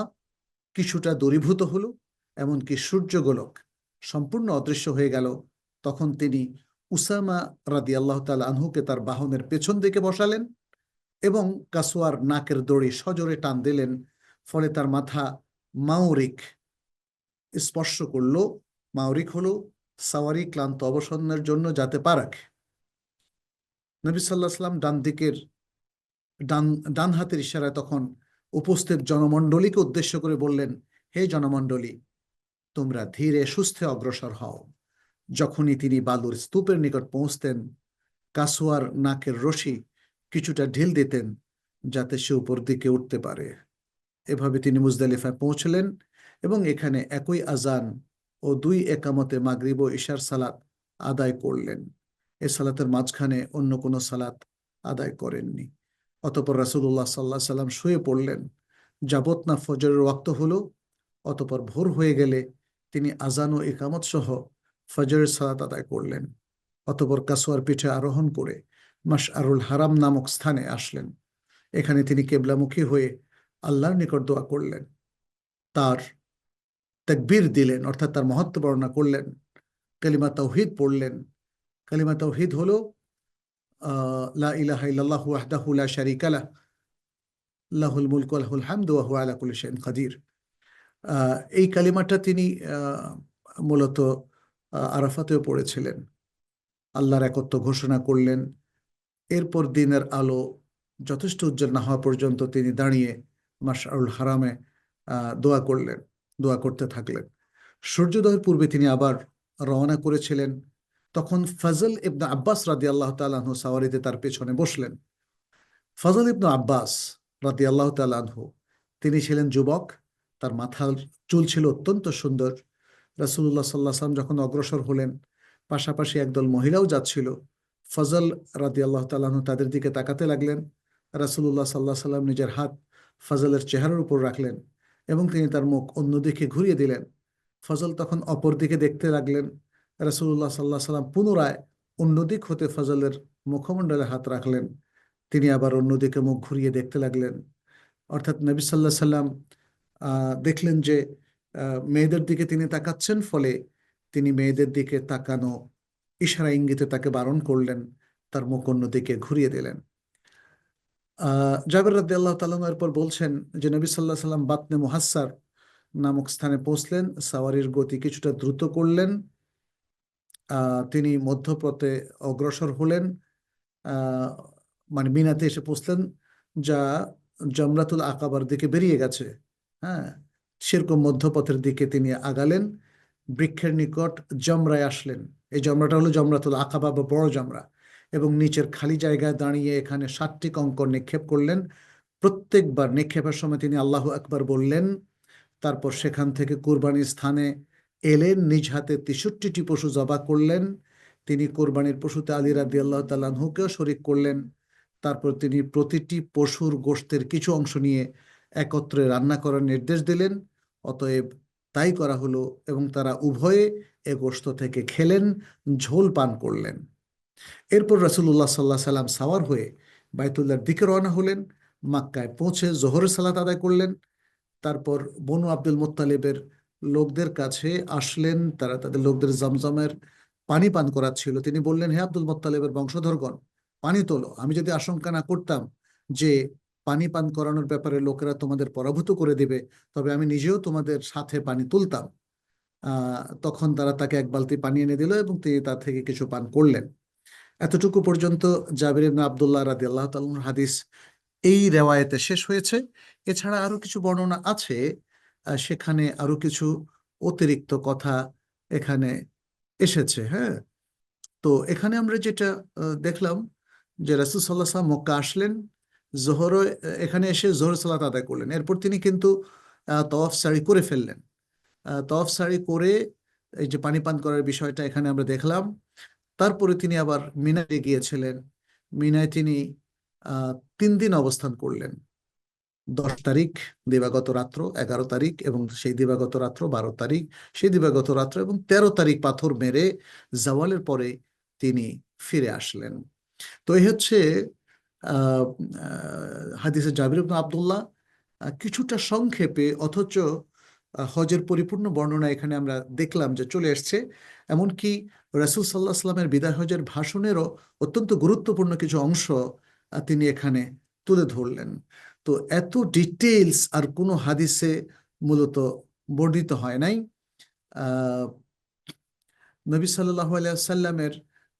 কিছুটা দূরীভূত হলো, এমনকি সূর্যগোলক সম্পূর্ণ অদৃশ্য হয়ে গেল। তখন তিনি উসামা রাদিয়াল্লাহু তাআলা আনহুকে তার বাহনের পেছন দিকে বসালেন এবং কাসওয়ার নাকের দড়ি সজোরে টান দিলেন। ফলে তার মাথা মাউরিক স্পর্শ করল। মাউরিক হলো সাওয়ারি ক্লান্ত অবসন্নের জন্য যাতে পা রাখে। নবী সাল্লাল্লাহু আলাইহি সাল্লাম ডান হাতের ইশারায় তখন উপস্থিত জনমণ্ডলীকে উদ্দেশ্য করে বললেন, হে জনমণ্ডলী, তোমরা ধীরে সুস্থে অগ্রসর হও। যখনই তিনি বালুর স্তূপের নিকট পৌঁছতেন, কাসওয়ার নাকের রশি কিছুটা ঢিল দিতেন যাতে সে উপর দিকে উঠতে পারে। এভাবে তিনি মুজদালিফায় পৌঁছলেন এবং এখানে একই আজান ও 2 একামতে মাগরিব ও ইশার সালাত আদায় করলেন। এ সালাতের মাঝখানে অন্য কোনো সালাত আদায় করেননি। অতঃপর রাসূলুল্লাহ সাল্লাল্লাহু আলাইহি সাল্লাম শুয়ে পড়লেন যাবত না ফজরের ওয়াক্ত হলো। অতঃপর ভোর হয়ে গেলে তিনি আজান ও ইকামত সহ ফজরের সালাত আদায় করলেন। অতঃপর কাসওয়ার পিঠে আরোহণ করে মাশআরুল হারাম নামক স্থানে আসলেন। এখানে তিনি কেবলামুখী হয়ে আল্লাহর নিকট দোয়া করলেন, তার তাকবীর দিলেন অর্থাৎ তার মহত্ব বর্ণনা করলেন, কালিমা তাওহীদ পড়লেন। কালিমা তাওহীদ হলো লা ইলাহা ইল্লাল্লাহু ওয়াহদাহু লা শারীকা লাহ, লাহুল মুলকু ওয়া লাহুল হামদু ওয়া হুয়া আলা কুল্লি শাইইন কাদির। এই কালিমাটা তিনি মূলত আরাফাতেও পড়েছিলেন। আল্লাহর একত্ব ঘোষণা করলেন। এরপর দিনের আলো যথেষ্ট উজ্জ্বল না হওয়া পর্যন্ত তিনি দাঁড়িয়ে মাশআরুল হারামে দোয়া করতে থাকলেন। সূর্যোদয়ের পূর্বে তিনি আবার রওনা করেছিলেন। তখন ফজল ইবনে আব্বাস রাদিয়াল্লাহু তাআলা আনহু সাওয়ারিতে তার পেছনে বসলেন। ফজল ইবনে আব্বাস রাদিয়াল্লাহু তাআলা আনহু তিনি ছিলেন যুবক, তার মাথার চুল ছিল অত্যন্ত সুন্দর। রাসূলুল্লাহ সাল্লাল্লাহু আলাইহি ওয়াসাল্লাম যখন অগ্রসর হলেন, পাশাপাশি একদল মহিলাও যাচ্ছিল। ফজল রাদিয়াল্লাহু তাআলা আনহু তাদের দিকে তাকাতে লাগলেন। রাসূলুল্লাহ সাল্লাল্লাহু আলাইহি সাল্লাম নিজের হাত ফজলের চেহারার উপর রাখলেন এবং তিনি তার মুখ অন্যদিকে ঘুরিয়ে দিলেন। ফজল তখন অপর দিকে দেখতে লাগলেন। রাসূলুল্লাহ সাল্লাল্লাহু আলাইহি সাল্লাম পুনরায় অন্যদিক হতে ফজলের মুখমণ্ডলে হাত রাখলেন। তিনি আবার অন্যদিকে মুখ ঘুরিয়ে দেখতে লাগলেন। অর্থাৎ নবী সাল্লাল্লাহু আলাইহি সাল্লাম দেখলেন যে মেয়েদের দিকে তিনি তাকাচ্ছেন, ফলে তিনি মেয়েদের দিকে তাকানো ইশারা ইঙ্গিতে তাকে বারণ করলেন, তার মুখ অন্যদিকে ঘুরিয়ে দিলেন। জাবের রাদিয়াল্লাহু তাআলা এরপর বলছেন যে নবী সাল্লাল্লাহু আলাইহি সাল্লাম বাতনে মুহাসসার নামক স্থানে পৌঁছলেন, সাওয়ারির গতি কিছুটা দ্রুত করলেন, তিনি মধ্যপথে অগ্রসর হলেন, মানে মিনাতে এসে পৌঁছলেন, যা জমরাতুল আকাবার দিকে বেরিয়ে গেছে। হ্যাঁ, সেরকম মধ্যপথের দিকে তিনি আগালেন, বৃক্ষের নিকট জমরায় আসলেন। এই জমরাটা হলো জমরাতুল আকাবা বা বড় জমরা, এবং নিচের খালি জায়গায় দাঁড়িয়ে এখানে 7টি কঙ্কর নিক্ষেপ করলেন। প্রত্যেকবার নিক্ষেপের সময় তিনি আল্লাহু আকবার বললেন। তারপর সেখান থেকে কুরবানির স্থানে এলেন, নিজ হাতে 63টি পশু জবাই করলেন। তিনি কোরবানির পশুতে আলী রাদিয়াল্লাহু তাআলা আনহুকেও শরীক করলেন। তারপর তিনি প্রতিটি পশুর গোশতের কিছু অংশ নিয়ে একত্রে রান্না করার নির্দেশ দিলেন। অতএব তাই করা হলো এবং তারা উভয়ে এ গোশত থেকে খেলেন, ঝোল পান করলেন। এরপর রাসূলুল্লাহ সাল্লাল্লাহু আলাইহি সাল্লাম সাওয়ার হয়ে বাইতুল্লাহর দিকে রওনা হলেন। মক্কায় পৌঁছে জোহরের সালাত আদায় করলেন। তারপর বনু আব্দুল মুত্তালিবের লোকদের কাছে আসলেন। তারা তাদের লোকদের জমজমের পানি পান করাচ্ছিল। তিনি বললেন, হে আব্দুল মুত্তালিবের বংশধরগণ, পানি তোলো। আমি যদি আশঙ্কা না করতাম যে পানি পান করানোর ব্যাপারে লোকেরা তোমাদের পরাভূত করে দিবে, তবে আমি নিজেও তোমাদের সাথে পানি তুলতাম। তখন তারা তাকে এক বালতি পানি এনে দিল এবং তিনি তার থেকে কিছু পান করলেন। এতটুকু পর্যন্ত জাবির ইবনে আব্দুল্লাহ রাদিয়াল্লাহু তাআলার হাদিস এই রেওয়ায়েতে শেষ হয়েছে। এছাড়া আরো কিছু বর্ণনা আছে, সেখানে আরো কিছু অতিরিক্ত কথা এখানে এসেছে। হ্যাঁ, তো এখানে আমরা যেটা দেখলাম যে রাসূল সাল্লাল্লাহু আলাইহি ওয়াসাল্লাম মক্কা আসলেন, জোহর এখানে এসে জোহর সালাত আদায় করলেন। এরপর তিনি কিন্তু তওয়াফ সারি করে ফেললেন। তওয়াফ সারি করে এই যে পানি পান করার বিষয়টা এখানে আমরা দেখলাম। তারপরে তিনি আবার মিনায় গিয়েছিলেন। মিনায় তিনি 3 দিন অবস্থান করলেন। 10 তারিখ দিবাগত রাত্র, 11 তারিখ এবং সেই দিবাগত রাত্র, 12 তারিখ সেই দিবাগত রাত্র এবং 13 তারিখ পাথর মেরে জাওয়ালের পরে তিনি ফিরে আসলেন। তো এই হচ্ছে হাদিসে জাবির ইবনে আব্দুল্লাহ। কিছুটা সংক্ষেপে, অথচ হজের পরিপূর্ণ বর্ণনা এখানে আমরা দেখলাম যে চলে এসছে। এমনকি রাসূল সাল্লাল্লাহু আলাইহি ওয়াসাল্লামের বিদায় হজের ভাষণেরও অত্যন্ত গুরুত্বপূর্ণ কিছু অংশ তিনি এখানে তুলে ধরলেন। তো এত ডিটেইলস আর কোনো হাদিসে মূলত বর্ণিত হয় নাই। নবী সাল্লাল্লাহু আলাইহি ওয়াসাল্লামের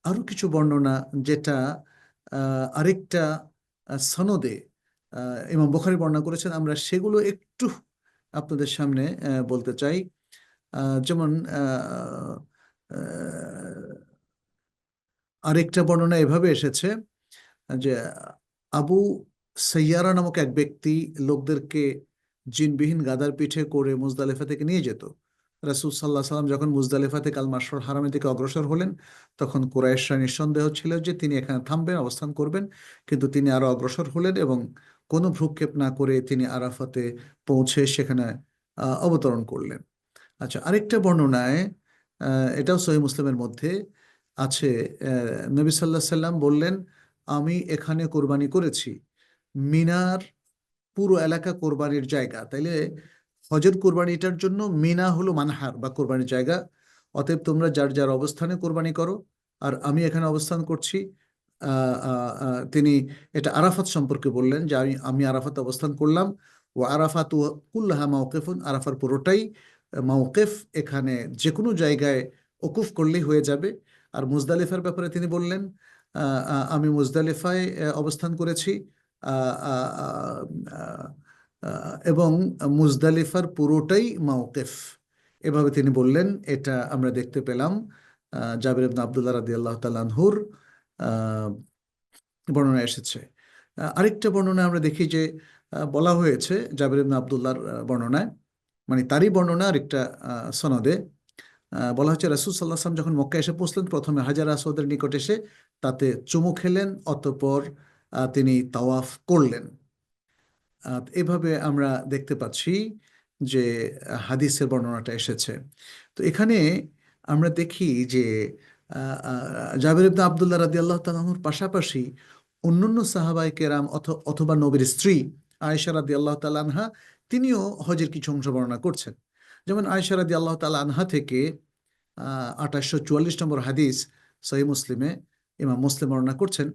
আরো কিছু বর্ণনা, যেটা আরেকটা সনদে ইমাম বুখারী বর্ণনা করেছেন, আমরা সেগুলো একটু আপনাদের সামনে বলতে চাই। যেমন আরেকটা বর্ণনা এভাবে এসেছে যে আবু সাইয়ারা নামক এক ব্যক্তি লোকদেরকে জিনবিহীন গাদার পিঠে করে মুজদালিফা থেকে নিয়ে যেত। রাসূল সাল্লাল্লাহু আলাইহি সাল্লাম যখন মুজদালিফা থেকে আল মাশরুর হারামের দিকে অগ্রসর হলেন, তখন কুরাইশরা নিঃসন্দেহ ছিল যে তিনি এখানে থামবেন, অবস্থান করবেন, কিন্তু তিনি আরো অগ্রসর হলেন এবং কোনো ভ্রুক্ষেপ না করে তিনি আরাফাতে পৌঁছে সেখানে অবতরণ করলেন। আচ্ছা, আরেকটা বর্ণনায়, এটাও সহিহ মুসলিমের মধ্যে আছে, নবী সাল্লাল্লাহু আলাইহি সাল্লাম বললেন, আমি এখানে কোরবানি করেছি। মিনার পুরো এলাকা কোরবানির জায়গা। তাইলে হজের কোরবানিটার জন্য মিনা হলো মানহার বা কোরবানির জায়গা। অতএব তোমরা যার যার অবস্থানে কোরবানি করো, আর আমি এখানে অবস্থান করছি। তিনি এটা আরাফাত সম্পর্কে বললেন যে আমি আমি আরাফাতে অবস্থান করলাম। ও আরাফাত কুল্লাহা মাওকিফুন, আরাফার পুরোটাই মাওকিফ, এখানে যে কোনো জায়গায় ওকুফ করলেই হয়ে যাবে। আর মুজদালিফার ব্যাপারে তিনি বললেন, আমি মুজদালিফায় অবস্থান করেছি, এবং মুজদালিফার পুরোটাই মাওকিফ, এভাবে তিনি বললেন। এটা আমরা দেখতে পেলাম জাবির ইবনে আব্দুল্লাহ রাদিয়াল্লাহু তাআলা আনহুর বর্ণনা এসেছে। আরেকটা বর্ণনা আমরা দেখি যে বলা হয়েছে জাবির ইবনে আব্দুল্লাহর বর্ণনায়, মানে তারই বর্ণনা আরেকটা সনদে, বলা হচ্ছে রাসূল সাল্লাল্লাহু আলাইহি ওয়াসাল্লাম যখন মক্কা এসে পৌঁছলেন প্রথমে হাজার আসওয়াদের নিকট এসে তাতে চুমু খেলেন, অতঃপর তিনি তাওয়াফ করলেন। এভাবে আমরা দেখতে পাচ্ছি যে হাদিসের বর্ণনাটা এসেছে। তো এখানে আমরা দেখি যে জাবের ইবনে আব্দুল্লাহ রাদিয়াল্লাহু তাআলা আনহুর পাশাপাশি অন্যান্য সাহাবায়ে কেরাম অথবা নবীর স্ত্রী আয়েশা রাদিয়াল্লাহু তাআলা আনহা তিনিও হজের কিছু অংশ বর্ণনা করছেন। যেমন আয়েশা রাদিয়াল্লাহু তাআলা আনহা থেকে 2844 নম্বর হাদিস সহিহ মুসলিমে ইমাম মুসলিম বর্ণনা করছেন।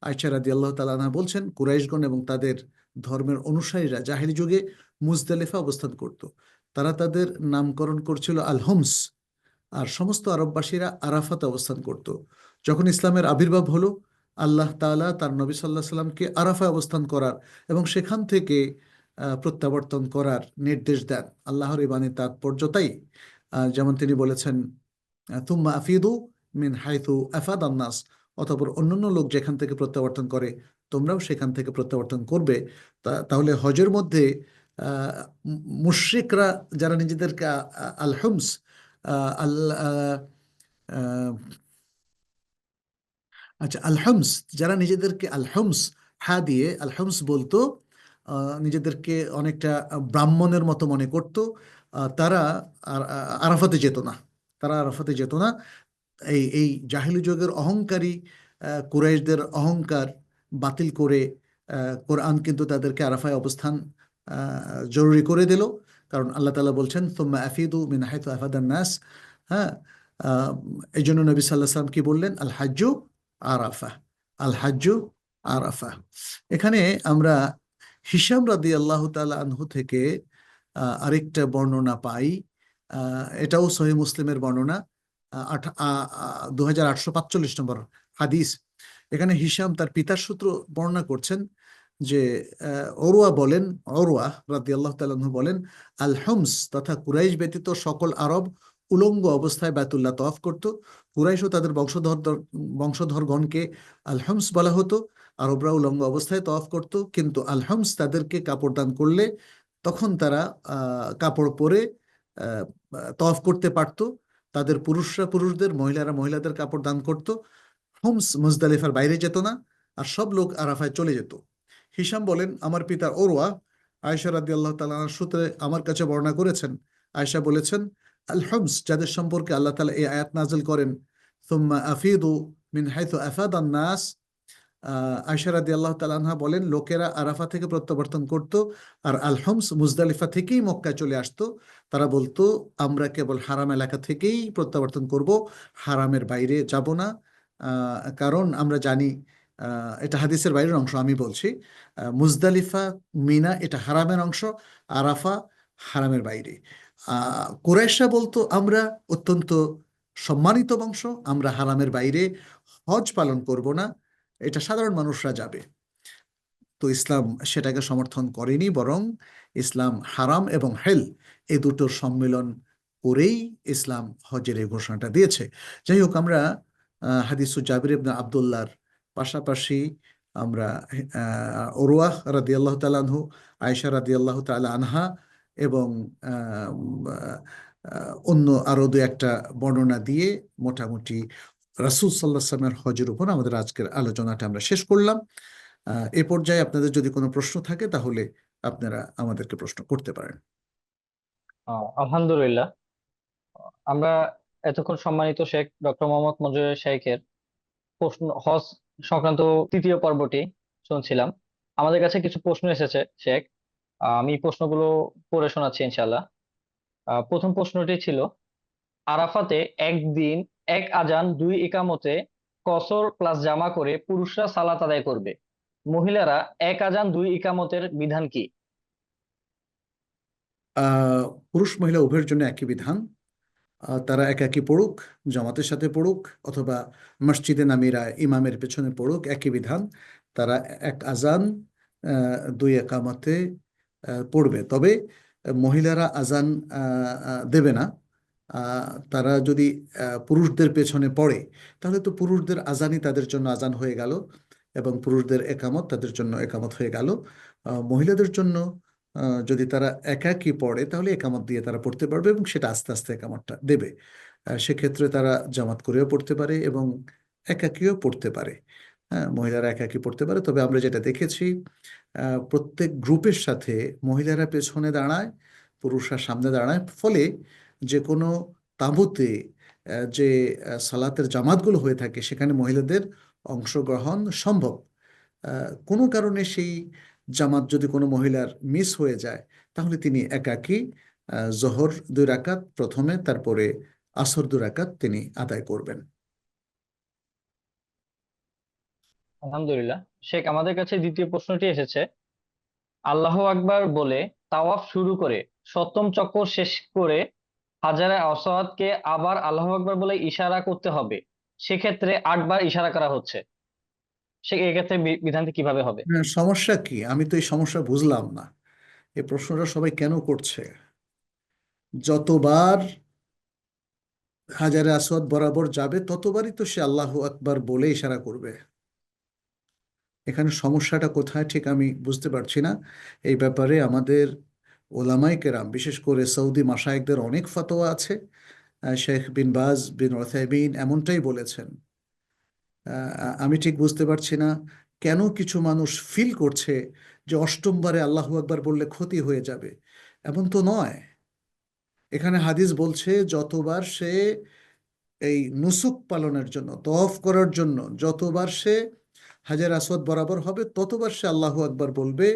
আয়েশা রাদিয়াল্লাহু তাআলা আনহা বলছেন, কুরাইশগণ এবং তাদের ধর্মের অনুসারীরা জাহেলি যুগে মুজদালিফা অবস্থান করত। তারা তাদের নামকরণ করছিল আল হুমস, আর সমস্ত আরববাসীরা আরাফাতে অবস্থান করত। যখন ইসলামের আবির্ভাব হলো, আল্লাহ তাআলা তার নবী সাল্লাল্লাহু আলাইহি সাল্লামকে আরাফায় অবস্থান করার এবং সেখান থেকে প্রত্যাবর্তন করার নির্দেশ দেন। আল্লাহর এই বাণীর তাৎপর্য তাই, যেমন তিনি বলেছেন, তুম্মা আফিদু মিন হাইথু আফাদান নাস, অতঃপর অন্যান্য লোক যেখান থেকে প্রত্যাবর্তন করে তোমরাও সেখান থেকে প্রত্যাবর্তন করবে। তাহলে হজের মধ্যে মুশরিকরা যারা নিজেদেরকে আল হুমস আল আচ্ছা আল হুমস, যারা নিজেদেরকে আল হুমস হা দিয়ে আল হুমস বলতো, নিজেদেরকে অনেকটা ব্রাহ্মণের মতো মনে করত, তারা আরাফাতে যেত না। তারা আরাফাতে যেত না। এই জাহিলি যুগের অহংকারী কুরাইশদের অহংকার বাতিল করে কোরআন কিন্তু তাদেরকে আরাফায় অবস্থান জরুরি করে দিল। কারণ আল্লাহ তাআলা বলছেন সুম্মা আফিদু মিন হাইথু আফাদান নাস। হ্যাঁ, এই জন্য নবী সাল্লাল্লাহু আলাইহি ওয়াসাল্লাম কি বললেন? আল হাজ্জু আরাফা, আল হাজ্জু আরাফা। এখানে আমরা হিশাম রাদিয়াল্লাহু তাআলা আনহু থেকে আরেকটা বর্ণনা পাই। এটাও সহিহ মুসলিমের বর্ণনা, 2845 নম্বর হাদিস। এখানে হিশাম তার পিতার সূত্র বর্ণনা করছেন যে ওরওয়া বলেন, ওরওয়া রাদিয়াল্লাহু তাআলা আনহু বলেন, আল হুমস তথা কুরাইশ ব্যতীত সকল আরব উলঙ্গ অবস্থায় বায়তুল্লাহ তওয়াফ করত। কুরাইশ ও তাদের বংশধরগণকে আল হুমস বলা হতো। আরবরা উলঙ্গ অবস্থায় তওয়াফ করত, কিন্তু আল হুমস তাদেরকে কাপড় দান করলে তখন তারা কাপড় পরে তওয়াফ করতে পারত। তাদের পুরুষরা পুরুষদের, মহিলারা মহিলাদের কাপড় দান করত। হুমস মুজদালিফার বাইরে যেত না, আর সব লোক আরাফায় চলে যেত। হিশাম বলেন, আমার পিতা ওরওয়া আয়েশা রাদিয়াল্লাহু তাআলা আনহার সূত্রে আমার কাছে বর্ণনা করেছেন। আয়েশা বলেছেন, আল হুমস যাদের সম্পর্কে আল্লাহ তাআলা এই আয়াত নাযিল করেন, সুম্মা আফিদু মিন হাইথু আফাদান নাস। আয়েশা রাদিয়াল্লাহু তাআলা আনহা বলেন, লোকেরা আরাফা থেকে প্রত্যাবর্তন করত আর আল হুমস মুজদালিফা থেকেই মক্কায় চলে আসতো। তারা বলতো, আমরা কেবল হারাম এলাকা থেকেই প্রত্যাবর্তন করব, হারামের বাইরে যাব না। কারণ আমরা জানি, এটা হাদিসের বাইরের অংশ আমি বলছি, মুজদালিফা মিনা এটা হারামের অংশ, আরাফা হারামের বাইরে। কুরাইশরা বলতো, আমরা অত্যন্ত সম্মানিত বংশ, আমরা হারামের বাইরে হজ পালন করব না, এটা সাধারণ মানুষরা যাবে। তো ইসলাম সেটাকে সমর্থন করেনি, বরং ইসলাম হারাম এবং হেল এই দুটোর সম্মিলন করেই ইসলাম হজের এই ঘোষণাটা দিয়েছে। যাই হোক, আমরা হাদিসু জাবির ইবনে আব্দুল্লাহর পাশাপাশি আমরা ওরওয়াহ রাদিয়াল্লাহু তাআলা আনহু, আয়েশা রাদিয়াল্লাহু তাআলা আনহা এবং অন্য আরো দু একটা বর্ণনা দিয়ে মোটামুটি রাসূল সাল্লাল্লাহু আলাইহি ওয়াসাল্লামের হজের উপর আমাদের আজকের আলোচনাটা আমরা শেষ করলাম। এ পর্যায়ে আপনাদের যদি কোনো প্রশ্ন থাকে তাহলে আপনারা আমাদেরকে প্রশ্ন করতে পারেন। আলহামদুলিল্লাহ। আমরা এতক্ষণ সম্মানিত শেখ ডক্টর মোহাম্মদ মঞ্জুর শেখের প্রশ্ন হজ সংক্রান্ত তৃতীয় পর্বটি শুনছিলাম। আমাদের কাছে কিছু প্রশ্ন এসেছে শেখ। আমি প্রশ্নগুলো পড়ে শোনাচ্ছি ইনশাল্লাহ। প্রথম প্রশ্নটি ছিল, আরাফাতে একদিন এক আজান দুই ইকামতে কসর প্লাস জামা করে পুরুষরা সালাত আদায় করবে, মহিলারা এক আজান দুই ইকামতের বিধান কি? আহ, পুরুষ মহিলা উভয়ের জন্য একই বিধান। তারা একাকী পড়ুক, জামাতের সাথে পড়ুক, অথবা মসজিদে নামিরা ইমামের পেছনে পড়ুক, একই বিধান। তারা এক আজান দুই একামতে পড়বে। তবে মহিলারা আজান দেবে না। তারা যদি পুরুষদের পেছনে পড়ে তাহলে তো পুরুষদের আজানই তাদের জন্য আজান হয়ে গেল এবং পুরুষদের একামত তাদের জন্য একামত হয়ে গেল। মহিলাদের জন্য যদি তারা একাকী পড়ে তাহলে একামত দিয়ে তারা পড়তে পারবে এবং সেটা আস্তে আস্তে একামতটা দেবে। সেক্ষেত্রে তারা জামাত করেও পড়তে পারে এবং একাকীও পড়তে পারে। হ্যাঁ, মহিলারা একাকী পড়তে পারে, তবে আমরা যেটা দেখেছি প্রত্যেক গ্রুপের সাথে মহিলারা পেছনে দাঁড়ায়, পুরুষরা সামনে দাঁড়ায়, ফলে যে কোনো তাঁবুতে যে সালাতের জামাতগুলো হয়ে থাকে সেখানে মহিলাদের অংশগ্রহণ সম্ভব। কোনো কারণে সেই জামাত যদি কোনো মহিলার মিস হয়ে যায়, তাহলে তিনি একাকী জোহর 2 রাকাত প্রথমে, তারপরে আসর 2 রাকাত তিনি আদায় করবেন। আলহামদুলিল্লাহ। শেখ, আমাদের কাছে দ্বিতীয় প্রশ্নটি এসেছে। আল্লাহ আকবার বলে তাওয়াফ শুরু করে সপ্তম চক্কর শেষ করে হাজারে আসওয়াদকে আবার আল্লাহ আকবার বলে ইশারা করতে হবে। সেক্ষেত্রে 8 বার ইশারা করা হচ্ছে। সে এক্ষেত্রে বিধানটি কিভাবে হবে? সমস্যা কি? আমি তো এই সমস্যা বুঝলাম না, এই প্রশ্নটা সবাই কেন করছে? যতবার হাজারে আসওয়াদ বরাবর যাবে ততবারই তো সে আল্লাহু আকবার বলে ইশারা করবে। এখানে সমস্যাটা কোথায় ঠিক আমি বুঝতে পারছি না। এই ব্যাপারে আমাদের ওলামায়ে কেরাম, বিশেষ করে সৌদি মাশায়েখদের অনেক ফতোয়া আছে। শেখ বিন বাজ, বিন উসাইমিন এমনটাই বলেছেন। আমি ঠিক বুঝতে পারছি না কেন কিছু মানুষ ফিল করছে যে অষ্টমবারে আল্লাহু আকবার বললে ক্ষতি হয়ে যাবে। এমন তো নয়। এখানে হাদিস বলছে যতবার সে এই নুসুক পালনের জন্য, তওয়াফ করার জন্য যতবার সে হাজার আসওয়াদ বরাবর হবে ততবার সে আল্লাহু আকবার বলবে,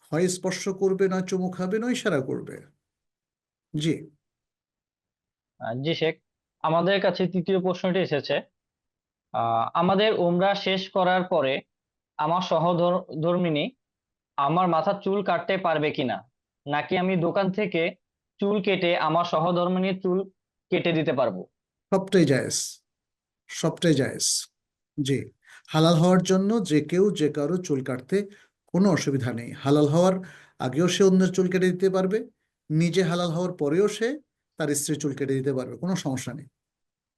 হয় স্পর্শ করবে, নয় চুমু খাবে, নয় ইশারা করবে। জি। জি শেখ, আমাদের কাছে তৃতীয় প্রশ্নটি এসেছে। আমাদের উমরা শেষ করার পরে আমার সহধর্মিণী আমার মাথার চুল কাটতে পারবে কিনা, নাকি আমি দোকান থেকে চুল কেটে আমার সহধর্মিণীর চুল কেটে দিতে পারবো? সবটাই জায়েজ, সবটাই জায়েজ। জি। হালাল হওয়ার জন্য যে কেউ যে কারো চুল কাটতে কোনো অসুবিধা নেই। হালাল হওয়ার আগেও সে অন্যের চুল কেটে দিতে পারবে, নিজে হালাল হওয়ার পরেও সে তার স্ত্রীর চুল কেটে দিতে পারবে, কোনো সমস্যা নেই।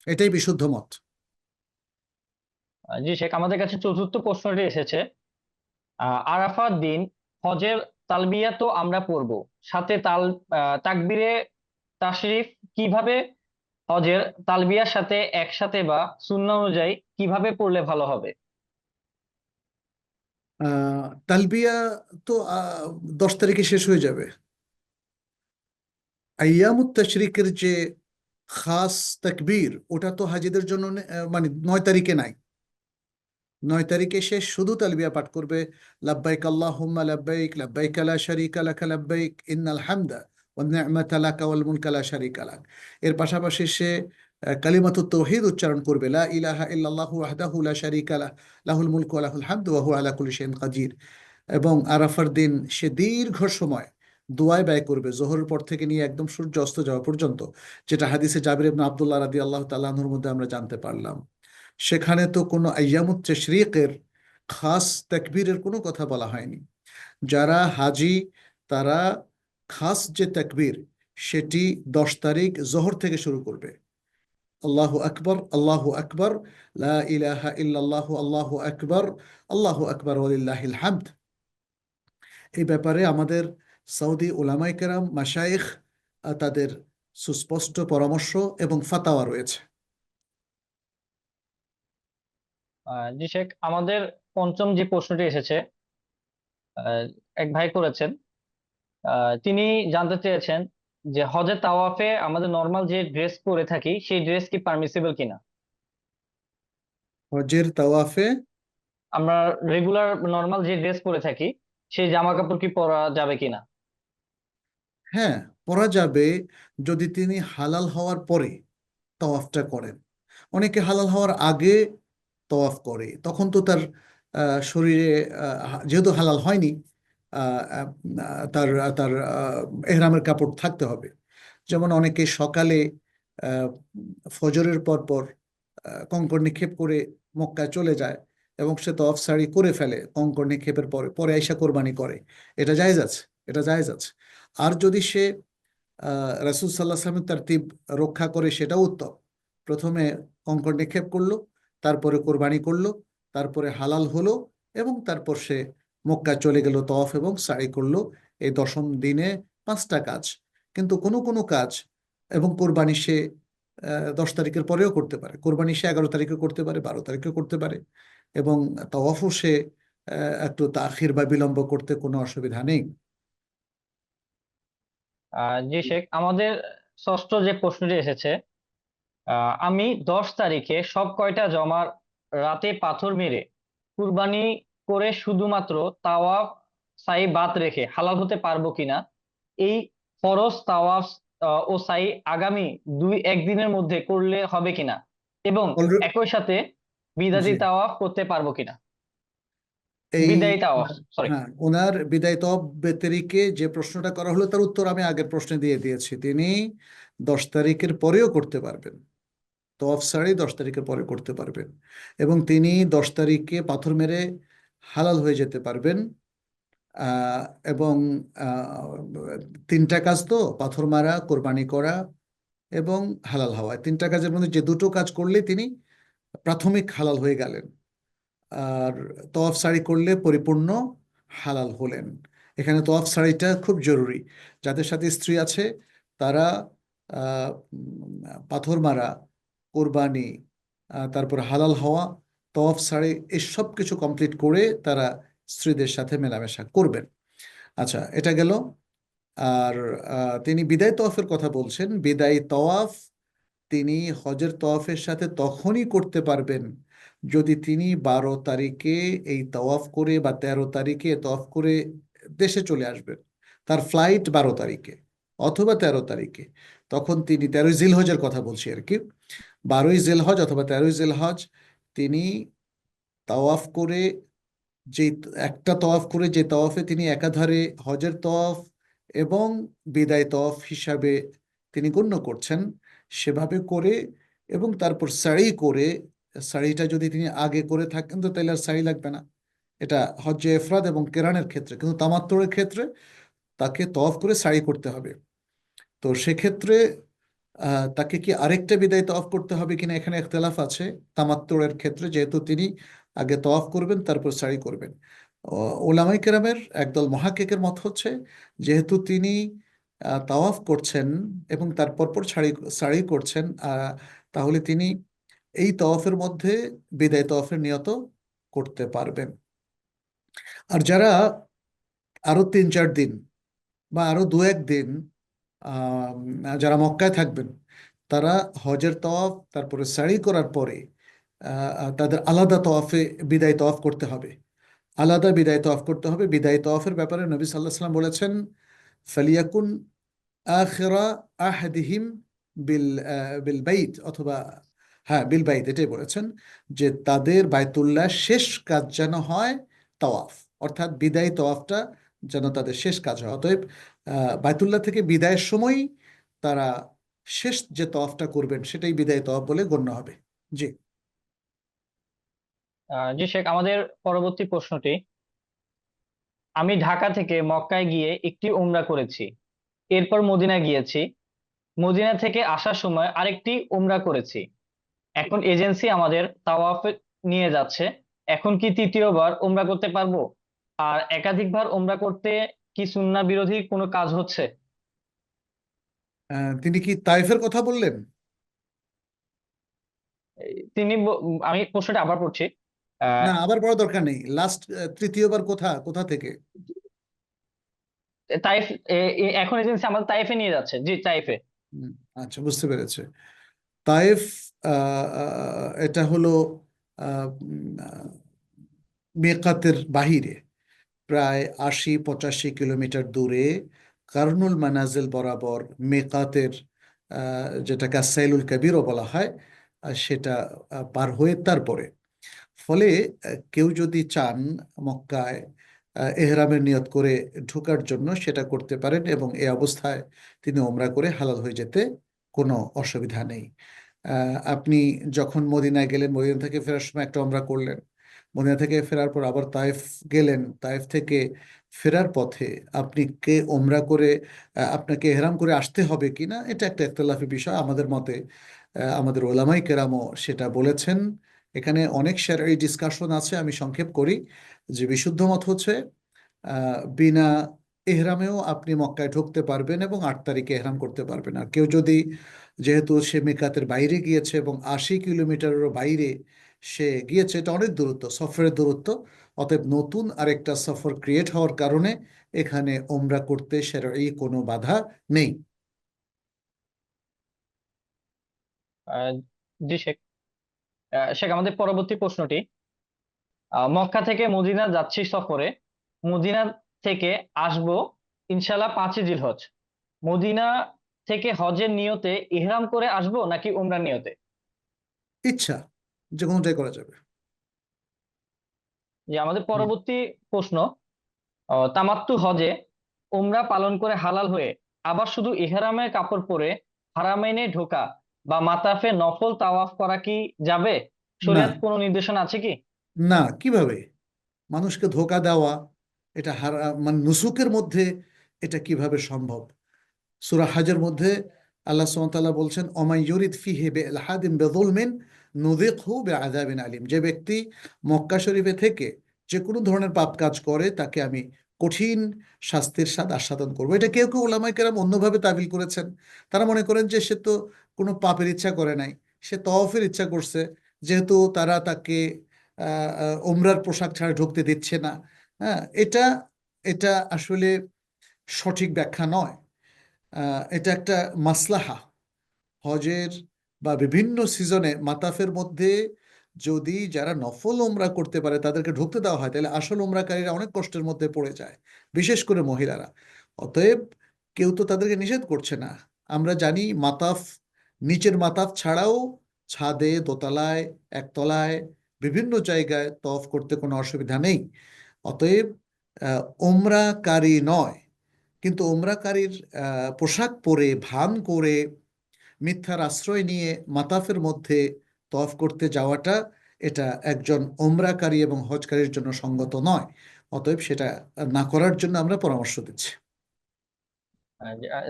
এটাই বিশুদ্ধ মত। জি শেখ, আমাদের কাছে চতুর্থ প্রশ্নটি এসেছে। আরাফার দিন হজের তালবিয়া তো আমরা পড়বো, সাথে তাকবীরে তাশরিফ কিভাবে হজের তালবিয়ার সাথে একসাথে বা সুন্নাহ অনুযায়ী কিভাবে পড়লে ভালো হবে? তালবিয়া তো 10 তারিখে শেষ হয়ে যাবে। আইয়ামুত তাশরিকের যে খাস তাকবীর, ওটা তো হাজিদের জন্য মানে 9 তারিখে নাই। 9 তারিখে সে শুধু তালবিয়া পাঠ করবে, লাব্বাইক আল্লাহুম্মা লাব্বাইক, লাব্বাইক লা শারীকা লাকা লাব্বাইক, ইন্নাল হামদা ওয়ান নি'মাতা লাকা ওয়াল মুলকা লা শারীকা লাক। এর পাশাপাশি সে কালিমাতুত তাওহীদ উচ্চারণ করবে, লা ইলাহা ইল্লাল্লাহু ওয়াহদাহু লা শারীকা লাহ, লাহুল মুলকু ওয়া লাহুল হামদু ওয়া হুয়া আলা কুল্লি শাইইন কাদির। এবং আরাফার দিন সে দীর্ঘ সময় দোয়ায় ব্যয় করবে, জোহরের পর থেকে নিয়ে একদম সূর্য অস্ত যাওয়া পর্যন্ত, যেটা হাদিসে জাবির ইবনে আব্দুল্লাহ রাদিয়াল্লাহু তাআলা আনহুর মধ্যে আমরা জানতে পারলাম। সেখানে তো কোনো আইয়ামুত তাশরিকের খাস তাকবীরের কোনো কথা বলা হয়নি। যারা হাজি তারা খাস যে তাকবীর, সেটি 10 তারিখ জোহর থেকে শুরু করবে। আল্লাহু আকবার, আল্লাহু আকবার, লা ইলাহা ইল্লাল্লাহু, আল্লাহু আকবার, আল্লাহু আকবার ওয়ালিল্লাহিল হামদ। এই ব্যাপারে আমাদের সৌদি উলামায়ে কেরাম মাশায়েখ তাদের সুস্পষ্ট পরামর্শ এবং ফাতাওয়া রয়েছে। জি শেখ, আমাদের পঞ্চম যে প্রশ্নটি এসেছে, আহ, এক ভাই করেছেন। তিনি জানতে চেয়েছেন যে হজের তাওয়াফে আমাদের নর্মাল যে ড্রেস পরে থাকি সেই ড্রেস কি পারমিসিবল কিনা। হজের তাওয়াফে আমরা রেগুলার নর্মাল যে ড্রেস পরে থাকি সেই জামা কাপড় কি পরা যাবে কিনা? হ্যাঁ, পরা যাবে, যদি তিনি হালাল হওয়ার পরে তাওয়াফটা করেন। অনেকে হালাল হওয়ার আগে তাওয়াফ করে, তখন তো তার শরীরে যেহেতু হালাল হয়নি, আহ, আহ, তার তার এহরামের কাপড় থাকতে হবে। যেমন অনেকে সকালে আহ, ফজরের পর পর কঙ্কর নিক্ষেপ করে মক্কায় চলে যায় এবং সে তওয়াফ সারি করে ফেলে কঙ্কর নিক্ষেপের পরে, পরে আইসা কোরবানি করে। এটা জায়েজ আছে, এটা জায়েজ আছে। আর যদি সে রাসূল সাল্লাল্লাহু আলাইহি ওয়াসাল্লামের তারতিব রক্ষা করে, সেটাও উত্তম। প্রথমে কঙ্কর নিক্ষেপ করলো, তারপরে কোরবানি করলো, তারপরে হালাল হলো, এবং তারপর সে মক্কা চলে গেল, তওয়াফ এবং সাই করলো। এই 10ম দিনে 5টা কাজ। কিন্তু কোনো কোনো কাজ এবং কোরবানি সে 10 তারিখের পরেও করতে পারে, কোরবানি সে 11 তারিখে করতে পারে, 12 তারিখে করতে পারে, এবং তাওয়াফও সে একটু তাখির বা বিলম্ব করতে কোনো অসুবিধা নেই। জি শেখ, আমাদের ষষ্ঠ যে প্রশ্নটি এসেছে, আমি 10 তারিখে সব কয়টা জমার রাতে পাথর মেরে কুরবানি করে শুধুমাত্র তাওয়াফ সাই বাদ রেখে হালাল হতে পারবো কিনা? এই ফরজ তাওয়াফ ও সাই আগামী একদিনের মধ্যে করলে হবে কিনা, এবং একই সাথে জি, বিদাতি তাওয়াফ করতে পারবো কিনা? এই বিদায়ী তাওয়াফ, সরি। হ্যাঁ, ওনার বিদায় তওয়াফ ব্যতিরেকে যে প্রশ্নটা করা হলো তার উত্তর আমি আগের প্রশ্নে দিয়ে দিয়েছি। তিনি 10 তারিখের পরেও করতে পারবেন, তওয়াফ ছাড়াই 10 তারিখের পরে করতে পারবেন, এবং তিনি 10 তারিখে পাথর মেরে হালাল হয়ে যেতে পারবেন। আহ, এবং আহ, 3টা কাজ তো, পাথর মারা, কোরবানি করা এবং হালাল হওয়া, 3টা কাজের মধ্যে যে দুটো কাজ করলে তিনি প্রাথমিক হালাল হয়ে গেলেন, আর তওয়াফ সারি করলে পরিপূর্ণ হালাল হলেন। এখানে তওয়াফ সারিটা খুব জরুরি। যাদের সাথে স্ত্রী আছে তারা পাথর মারা, কোরবানি, তারপর হালাল হওয়া, তওয়াফ সারি, এসব কিছু কমপ্লিট করে তারা স্ত্রীদের সাথে মেলামেশা করবেন। আচ্ছা, এটা গেল। আর তিনি বিদায় তওয়াফের কথা বলছেন। বিদায় তওয়াফ তিনি হজের তওয়াফের সাথে তখনই করতে পারবেন যদি তিনি 12 তারিখে এই তওয়াফ করে বা 13 তারিখে তওয়াফ করে দেশে চলে আসবেন। তার ফ্লাইট 12 তারিখে অথবা 13 তারিখে, তখন তিনি 13ই জিলহজের কথা বলছি আর কি, 12ই জিলহজ অথবা 13ই জিলহজ তিনি তাওয়াফ করে, যে একটা তওয়াফ করে যে তওয়াফে তিনি একাধারে হজের তওয়াফ এবং বিদায় তওয়াফ হিসাবে তিনি গণ্য করছেন, সেভাবে করে এবং তারপর সাড়ি করে, সাড়িটা যদি তিনি আগে করে থাকেন তো তাহলে আর সাড়ি লাগবে না। এটা হজ্জে এফরাদ এবং কেরানের ক্ষেত্রে, কিন্তু তামাত্তুরের ক্ষেত্রে তাকে তওয়াফ করে সাড়ি করতে হবে। তো সেক্ষেত্রে তাকে কি আরেকটা বিদায় তওয়াফ করতে হবে কিনা এখানে ইখতিলাফ আছে তামাত্তুরের ক্ষেত্রে, যেহেতু তিনি আগে তওয়াফ করবেন তারপর সাই করবেন। ওলামাই কেরামের একদল মহাক্কিকের মত হচ্ছে, যেহেতু তিনি তাওয়াফ করছেন এবং তারপর পর সাড়ি করছেন, তাহলে তিনি এই তওয়াফের মধ্যে বিদায় তওয়াফের নিয়ত করতে পারবেন। আর যারা আরো 3-4 দিন বা আরো 2-1 দিন যারা মক্কায় থাকবেন, তারা হজের তওয়াফ তারপরে সাড়ি করার পরে তাদের আলাদা তওয়াফে বিদায় তওয়াফ করতে হবে, আলাদা বিদায় তওয়াফ করতে হবে। বিদায় তওয়াফের ব্যাপারে নবী সাল্লাল্লাহু আলাইহি ওয়াসাল্লাম বলেছেন, ফালিয়াকুন আখিরা আহাদিহিম বিল বিল বাইত, অথবা হ্যাঁ বিল বাইত, এটাই বলেছেন, যে তাদের বাইতুল্লাহ শেষ কাজ যেন হয় তওয়াফ, অর্থাৎ বিদায় তওয়াফটা যেন তাদের শেষ কাজ হয়। অতএব বাইতুল্লাহ থেকে বিদায়ের সময় তারা শেষ যে তওয়াফটা করবেন সেটাই বিদায় তওয়াফ বলে গণ্য হবে। জি। জি শেখ, আমাদের পরবর্তী প্রশ্নটি, আমি ঢাকা থেকে মক্কায় গিয়ে একটি উমরা করেছি, এরপর মদিনা গিয়েছি, মদিনা থেকে আসার সময় আরেকটি উমরা করেছি। এখন এজেন্সি আমাদের তাওয়াফে নিয়ে যাচ্ছে, এখন কি তৃতীয়বার উমরা করতে পারবো? আর একাধিকবার উমরা করতে কি সুন্নাহ বিরোধী কোনো কাজ হচ্ছে? তিনি কি তাইফের কথা বললেন? আমি প্রশ্নটা আবার পড়ছি। আহ না, আবার বড় দরকার নেই। লাস্ট তৃতীয়বার কোথা কোথা থেকে? তাইফ, এখন এজেন্সি আমাদের তাইফে নিয়ে যাচ্ছে, জি তাইফে। হুম, আচ্ছা, বুঝতে পেরেছে। তাইফ এটা হলো মিকাতের বাহিরে, প্রায় 80-85 কিলোমিটার দূরে, কারনুল মানাজিল বরাবর মিকাতের, যেটাকে সাইলুল কবিরও বলা হয়, সেটা পার হয়ে তারপরে। ফলে কেউ যদি চান মক্কায় এহরামের নিয়ত করে ঢোকার জন্য, সেটা করতে পারেন, এবং এই অবস্থায় তিনি ওমরা করে হালাল হয়ে যেতে কোনো অসুবিধা নেই। আপনি যখন মদিনায় গেলেন, মদিনা থেকে ফেরার সময় একটা ওমরা করলেন, মদিনা থেকে ফেরার পর আবার তায়েফ গেলেন, তায়েফ থেকে ফেরার পথে আপনি কে ওমরা করে আপনাকে এহরাম করে আসতে হবে কিনা, এটা একটা ইখতিলাফি বিষয়। আমাদের মতে আমাদের ওলামাই কেরামও সেটা বলেছেন। এখানে অনেক শারঈ ডিসকাশন আছে, আমি সংক্ষেপ করি যে বিশুদ্ধ মত হচ্ছে বিনা এহরামেও আপনি মক্কায় ঢুকতে পারবেন এবং 8 তারিখে এহরাম করতে পারবেন। আর কেউ যদি, যেহেতু সে মিকাতের বাইরে গিয়েছে এবং 80 কিলোমিটারেরও বাইরে সে গিয়েছে, এটা অনেক দূরত্ব, সফরের দূরত্ব, অতএব নতুন আরেকটা সফর ক্রিয়েট হওয়ার কারণে এখানে ওমরা করতে সেরই কোনো বাধা নেই। আহ, জি শেখ। শেখ, আমাদের পরবর্তী প্রশ্নটি, মক্কা থেকে মদিনা যাচ্ছি সফরে, মদিনা থেকে আসবো ইনশাল্লাহ 5ই জিলহজ, মদিনা থেকে হজের নিয়তে ইহরাম করে আসবো নাকি উমরার নিয়তে? ইচ্ছা, যে কোনোটাই করা যাবে। যে আমাদের পরবর্তী প্রশ্ন, তামাত্তু হজে উমরা পালন করে হালাল হয়ে আবার শুধু ইহরামের কাপড় পরে হারামাইনে ঢোকা বা মাতাফে নফল তাওয়াফ করা কি যাবে? না, শরীয়ত কোনো নির্দেশনা আছে কি? না, কিভাবে মানুষকে ধোঁকা দেওয়া, এটা মানে নুসুকের মধ্যে এটা কিভাবে সম্ভব? সূরা হজের মধ্যে আল্লাহ সুবহানাহু ওয়া তাআলা বলছেন, ওমাই ইউরিদ ফিহি বিইলহাদিন বিযুলমিন নুযিকহু বিআযাবিন আলিম। যে ব্যক্তি মক্কা শরীফে থেকে যে কোনো ধরনের পাপ কাজ করে তাকে আমি কঠিন শাস্তির স্বাদ আস্বাদন করবো। এটা কেউ কেউ উলামায়ে কেরাম অন্যভাবে তাবিল করেছেন। তারা মনে করেন যে সে তো কোনো পাপের ইচ্ছা করে নাই, সে তওয়াফের ইচ্ছা করছে, যেহেতু তারা তাকে ওমরার পোশাক ছাড়া ঢুকতে দিচ্ছে না। হ্যাঁ, এটা এটা আসলে সঠিক ব্যাখ্যা নয়। এটা একটা মাসলাহা। হজের বা বিভিন্ন সিজনে মাতাফের মধ্যে যদি যারা নফল উমরা করতে পারে তাদেরকে ঢুকতে দেওয়া হয়, তাহলে আসল উমরাকারীরা অনেক কষ্টের মধ্যে পড়ে যায়, বিশেষ করে মহিলারা। অতএব কেউ তো তাদেরকে নিষেধ করছে না। আমরা জানি মাতাফ, নিচের মাতাফ ছাড়াও ছাদে, দোতলায়, একতলায়, বিভিন্ন জায়গায় তওয়াফ করতে কোনো অসুবিধা নেই। অতএব ওমরাকারী নয়, কিন্তু ওমরাকারীর পোশাক পরে ভান করে মিথ্যার আশ্রয় নিয়ে মাতাফের মধ্যে তওয়াফ করতে যাওয়াটা, এটা একজন ওমরাকারী এবং হজকারীর জন্য সঙ্গত নয়। অতএব সেটা না করার জন্য আমরা পরামর্শ দিচ্ছি।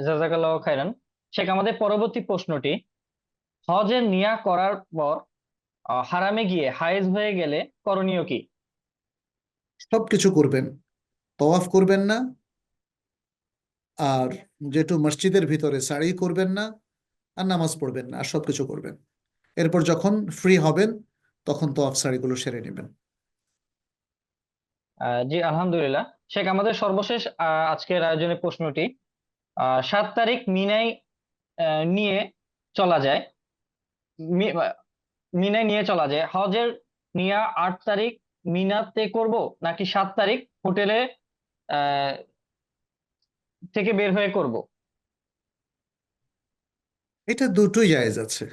জাযাকাল্লাহু খাইরান। শেখ, আমাদের পরবর্তী প্রশ্নটি, হজের নিয়া করার পর হারামে গিয়ে হায়েজ হয়ে গেলে করণীয় কি? সবকিছু করবেন, তওয়াফ করবেন না, আর যেটু মসজিদের ভিতরে সাড়ি করবেন না, আর নামাজ পড়বেন না, আর সবকিছু করবেন। এরপর যখন ফ্রি হবেন তখন তওয়াফ সাড়িগুলো সেরে নেবেন। জি আলহামদুলিল্লাহ। শেখ, আমাদের সর্বশেষ আজকের আয়োজনের প্রশ্নটি, 7 তারিখ মিনায় নিয়ে চলা যায়, মি- আহ, মিনায় নিয়ে চলা যায়, হজের নিয়া 8 তারিখ মিনাতে করব নাকি 7 তারিখ হোটেলে আহ থেকে বের হয়ে করব? এটা দুটোই জায়েজ আছে।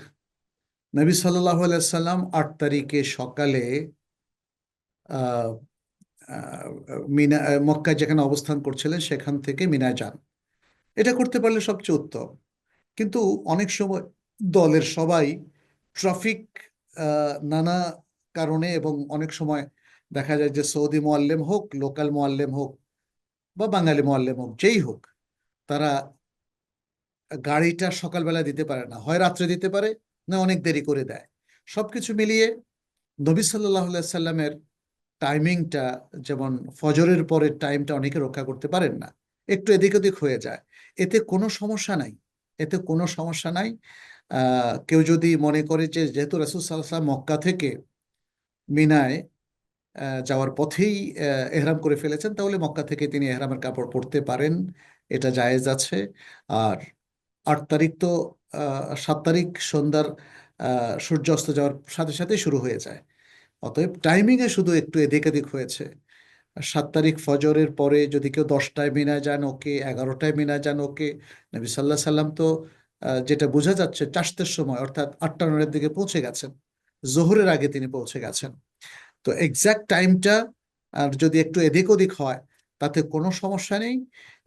নবী সাল্লাল্লাহু আলাইহি সাল্লাম 8 তারিখে সকালে আহ, আহ, মক্কায় যেখানে অবস্থান করছিলেন সেখান থেকে মিনায় যান। এটা করতে পারলে সবচেয়ে উত্তম। কিন্তু অনেক সময় দলের সবাই ট্রাফিক, নানা কারণে, এবং অনেক সময় দেখা যায় যে সৌদি মোয়াল্লেম হোক, লোকাল মোয়াল্লেম হোক, বা বাঙালি মোয়াল্লেম হোক, যেই হোক, তারা গাড়িটা সকালবেলা দিতে পারে না, হয় রাত্রে দিতে পারে, না অনেক দেরি করে দেয়। সবকিছু মিলিয়ে নবী সাল্লাল্লাহু আলাইহি সাল্লামের টাইমিংটা, যেমন ফজরের পরের টাইমটা অনেকে রক্ষা করতে পারেন না, একটু এদিক ওদিক হয়ে যায়। এতে কোনো সমস্যা নাই, এতে কোনো সমস্যা নাই। কেউ যদি মনে করে যে যেহেতু রাসূল সাল্লাল্লাহু আলাইহি ওয়াসাল্লাম মক্কা থেকে মিনায় যাওয়ার পথেই এহরাম করে ফেলেছেন, তাহলে মক্কা থেকে তিনি এহরামের কাপড় পরতে পারেন, এটা জায়েজ আছে। আর 8 তারিখ তো 7 তারিখ সন্ধ্যার সূর্য অস্ত যাওয়ার সাথে সাথে শুরু হয়ে যায়। অতএব টাইমিংয়ে শুধু একটু এদিক এদিক হয়েছে। 7 তারিখ ফজরের পরে যদি কেউ 10টায় মিনায় যান, ওকে, 11টায় মিনায় যান, ওকে। নবী সাল্লাহ সাল্লাম তো যেটা বোঝা যাচ্ছে চাষতের সময়, অর্থাৎ 8টা 9টার দিকে পৌঁছে গেছেন, জোহরের আগে তিনি পৌঁছে গেছেন। তো এক্সাক্ট টাইমটা আর যদি একটু এদিক ওদিক হয় তাতে কোনো সমস্যা নেই।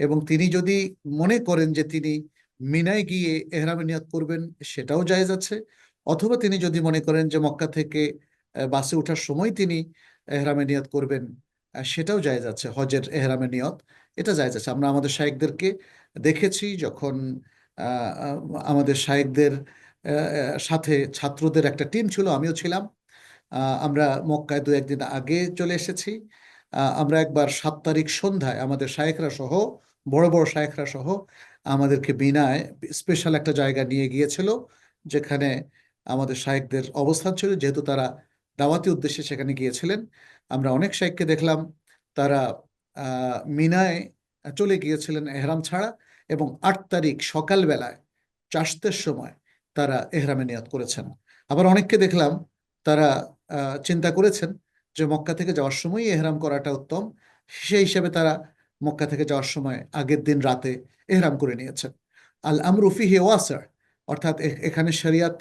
এবং তিনি যদি মনে করেন যে তিনি মিনায় গিয়ে এহরামে নিয়াত করবেন, সেটাও জায়েজ আছে। অথবা তিনি যদি মনে করেন যে মক্কা থেকে বাসে ওঠার সময় তিনি এহরামে নিয়াত করবেন, সেটাও জায়েজ আছে। হজের এহরামে নিয়ত, এটা জায়েজ আছে। আমরা আমাদের শায়েখদেরকে দেখেছি, যখন আহ, আহ, আমাদের শায়েখদের সাথে ছাত্রদের একটা টিম ছিল, আমিও ছিলাম। আমরা মক্কায় 2-1 দিন আগে চলে এসেছি। আমরা একবার 7 তারিখ সন্ধ্যায় আমাদের শায়েখরা সহ বড় বড় শায়েখরা সহ আমাদেরকে বিনায় স্পেশাল একটা জায়গা নিয়ে গিয়েছিল, যেখানে আমাদের শায়েখদের অবস্থান ছিল, যেহেতু তারা দাওয়াতি উদ্দেশ্যে সেখানে গিয়েছিলেন। আমরা অনেক শায়েখকে দেখলাম তারা মিনায় চলে গিয়েছিলেন এহরাম ছাড়া, এবং 8 তারিখ সকালবেলায় চাষতের সময় তারা এহরামে নিয়ত করেছেন। আবার অনেককে দেখলাম তারা চিন্তা করেছেন যে মক্কা থেকে যাওয়ার সময় এহরাম করাটা উত্তম, সেই হিসেবে তারা মক্কা থেকে যাওয়ার সময় আগের দিন রাতে এহরাম করে নিয়েছেন। আল আমরু ফিহি ওয়াসি'আ, অর্থাৎ এখানে শরিয়াত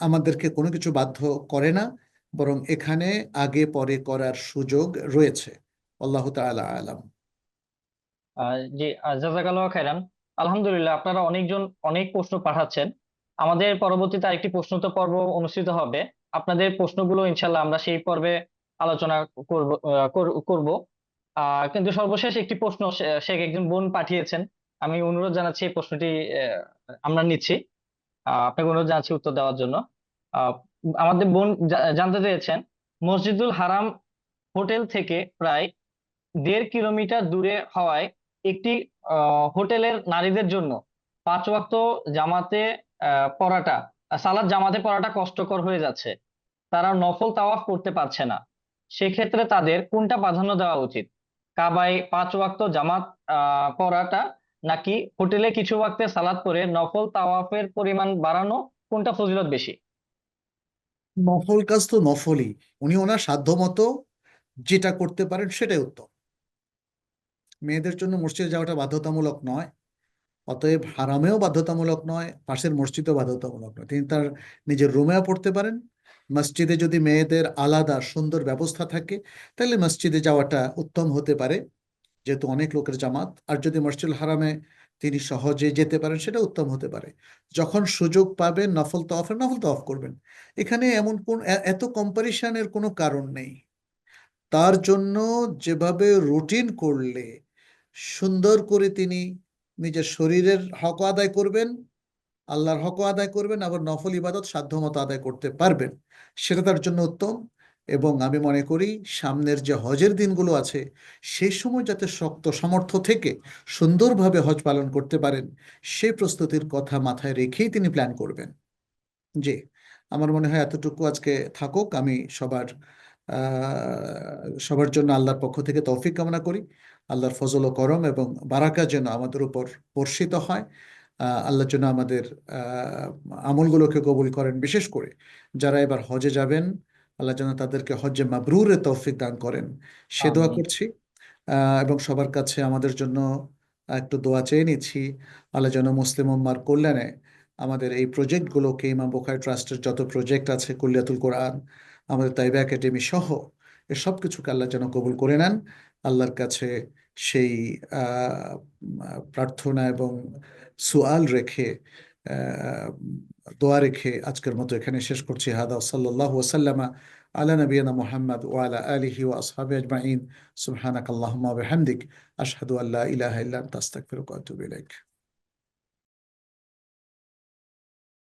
আমাদেরকে কোনো কিছু বাধ্য করে না, বরং এখানে আগে পরে করার সুযোগ রয়েছে। আল্লাহু তাআলা আলাম। জি, জাযাকাল্লাহ খাইরান। আলহামদুলিল্লাহ, আপনারা অনেকজন অনেক প্রশ্ন পাঠাচ্ছেন। আমাদের পরবর্তীতে আরেকটি প্রশ্নোত্তর পর্ব অনুষ্ঠিত হবে। আপনাদের প্রশ্নগুলো ইনশাল্লাহ আমরা সেই পর্বে আলোচনা করব। কিন্তু সর্বশেষ একটি প্রশ্ন শেখ একজন বোন পাঠিয়েছেন। আমি অনুরোধ জানাচ্ছি এই প্রশ্নটি আমরা নিচ্ছি। আপনাকে অনুরোধ জানাচ্ছি উত্তর দেওয়ার জন্য। আহ, আমাদের বোন জানতে চেয়েছেন, মসজিদুল হারাম হোটেল থেকে প্রায় 1.5 কিলোমিটার দূরে হওয়ায় একটি হোটেলের নারীদের জন্য 5 ওয়াক্ত জামাতে পড়াটা সালাত জামাতে পড়াটা কষ্টকর হয়ে যাচ্ছে। তারা নফল তাওয়াফ করতে পারছে না। সেক্ষেত্রে তাদের কোনটা প্রাধান্য দেওয়া উচিত? কাবায় 5 ওয়াক্ত জামাত পড়াটা, নাকি হোটেলে কিছু ওয়াক্তে সালাত পড়ে নফল তাওয়াফের পরিমাণ বাড়ানো? কোনটা ফজিলত বেশি? নফল কাজ তো নফলই, উনি ওনার সাধ্য মতো যেটা করতে পারেন সেটাই উত্তম। মেয়েদের জন্য মসজিদে যাওয়াটা বাধ্যতামূলক নয়, অতএব হারামেও বাধ্যতামূলক নয়, পাশের মসজিদও বাধ্যতামূলক নয়। তিনি তার নিজের রুমেও পড়তে পারেন। মসজিদে যদি মেয়েদের আলাদা সুন্দর ব্যবস্থা থাকে, তাহলে মসজিদে যাওয়াটা উত্তম হতে পারে, যেহেতু অনেক লোকের জামাত। আর যদি মসজিদুল হারামে তিনি সহজে যেতে পারেন, সেটা উত্তম হতে পারে। যখন সুযোগ পাবেন নফল তাওয়াফ করবেন। এখানে এমন এত কম্পারিশনের কোনো কারণ নেই। তার জন্য যেভাবে রুটিন করলে সুন্দর করে তিনি নিজের শরীরের হক আদায় করবেন, আল্লাহর হক আদায় করবেন, আবার নফল ইবাদত সাধ্যমতো আদায় করতে পারবেন, সেটা তার জন্য উত্তম। এবং আমি মনে করি সামনের যে হজের দিনগুলো আছে, সেই সময় যাতে শক্ত সামর্থ্য থেকে সুন্দরভাবে হজ পালন করতে পারেন, সেই প্রস্তুতির কথা মাথায় রেখেই তিনি প্ল্যান করবেন। জি, আমার মনে হয় এতটুকু আজকে থাকুক। আমি সবার জন্য আল্লাহর পক্ষ থেকে তৌফিক কামনা করি। আল্লাহর ফজল ও করম এবং বারাকা যেন আমাদের উপর বর্ষিত হয়। আল্লাহ যেন আমাদের আমলগুলোকে কবুল করেন। বিশেষ করে যারা এবার হজে যাবেন, আল্লাহ যেন তাদেরকে হজ্জে মাবরুরের তৌফিক দান করেন, সে দোয়া আমিন। করছি। এবং সবার কাছে আমাদের জন্য একটু দোয়া চেয়ে নিচ্ছি। আল্লাহ যেন মুসলিম উম্মার কল্যাণে আমাদের এই প্রজেক্টগুলোকে, ইমাম বুখারী ট্রাস্টের যত প্রজেক্ট আছে, কুল্লিয়াতুল কোরআন, আমাদের তাইবা একাডেমি সহ এসব কিছুকে আল্লাহ যেন কবুল করে নেন। আল্লাহর কাছে সেই আহ, প্রার্থনা এবং সুআল রেখে, আহ, দোয়া রেখে আজকের মতো এখানে শেষ করছি। হাদা সাল্লাল্লাহু ওয়াসাল্লামা আলা নবিয়ানা মুহাম্মদ ওয়া আলা আলিহি ওয়া আসহাবিহি আজমাইন। সুবহানাকাল্লাহুম্মা ওয়া বিহামদিক, আশহাদু আল্লা ইলাহা ইল্লা আনতা আস্তাগফিরুকা ওয়া আতুবু ইলাইক।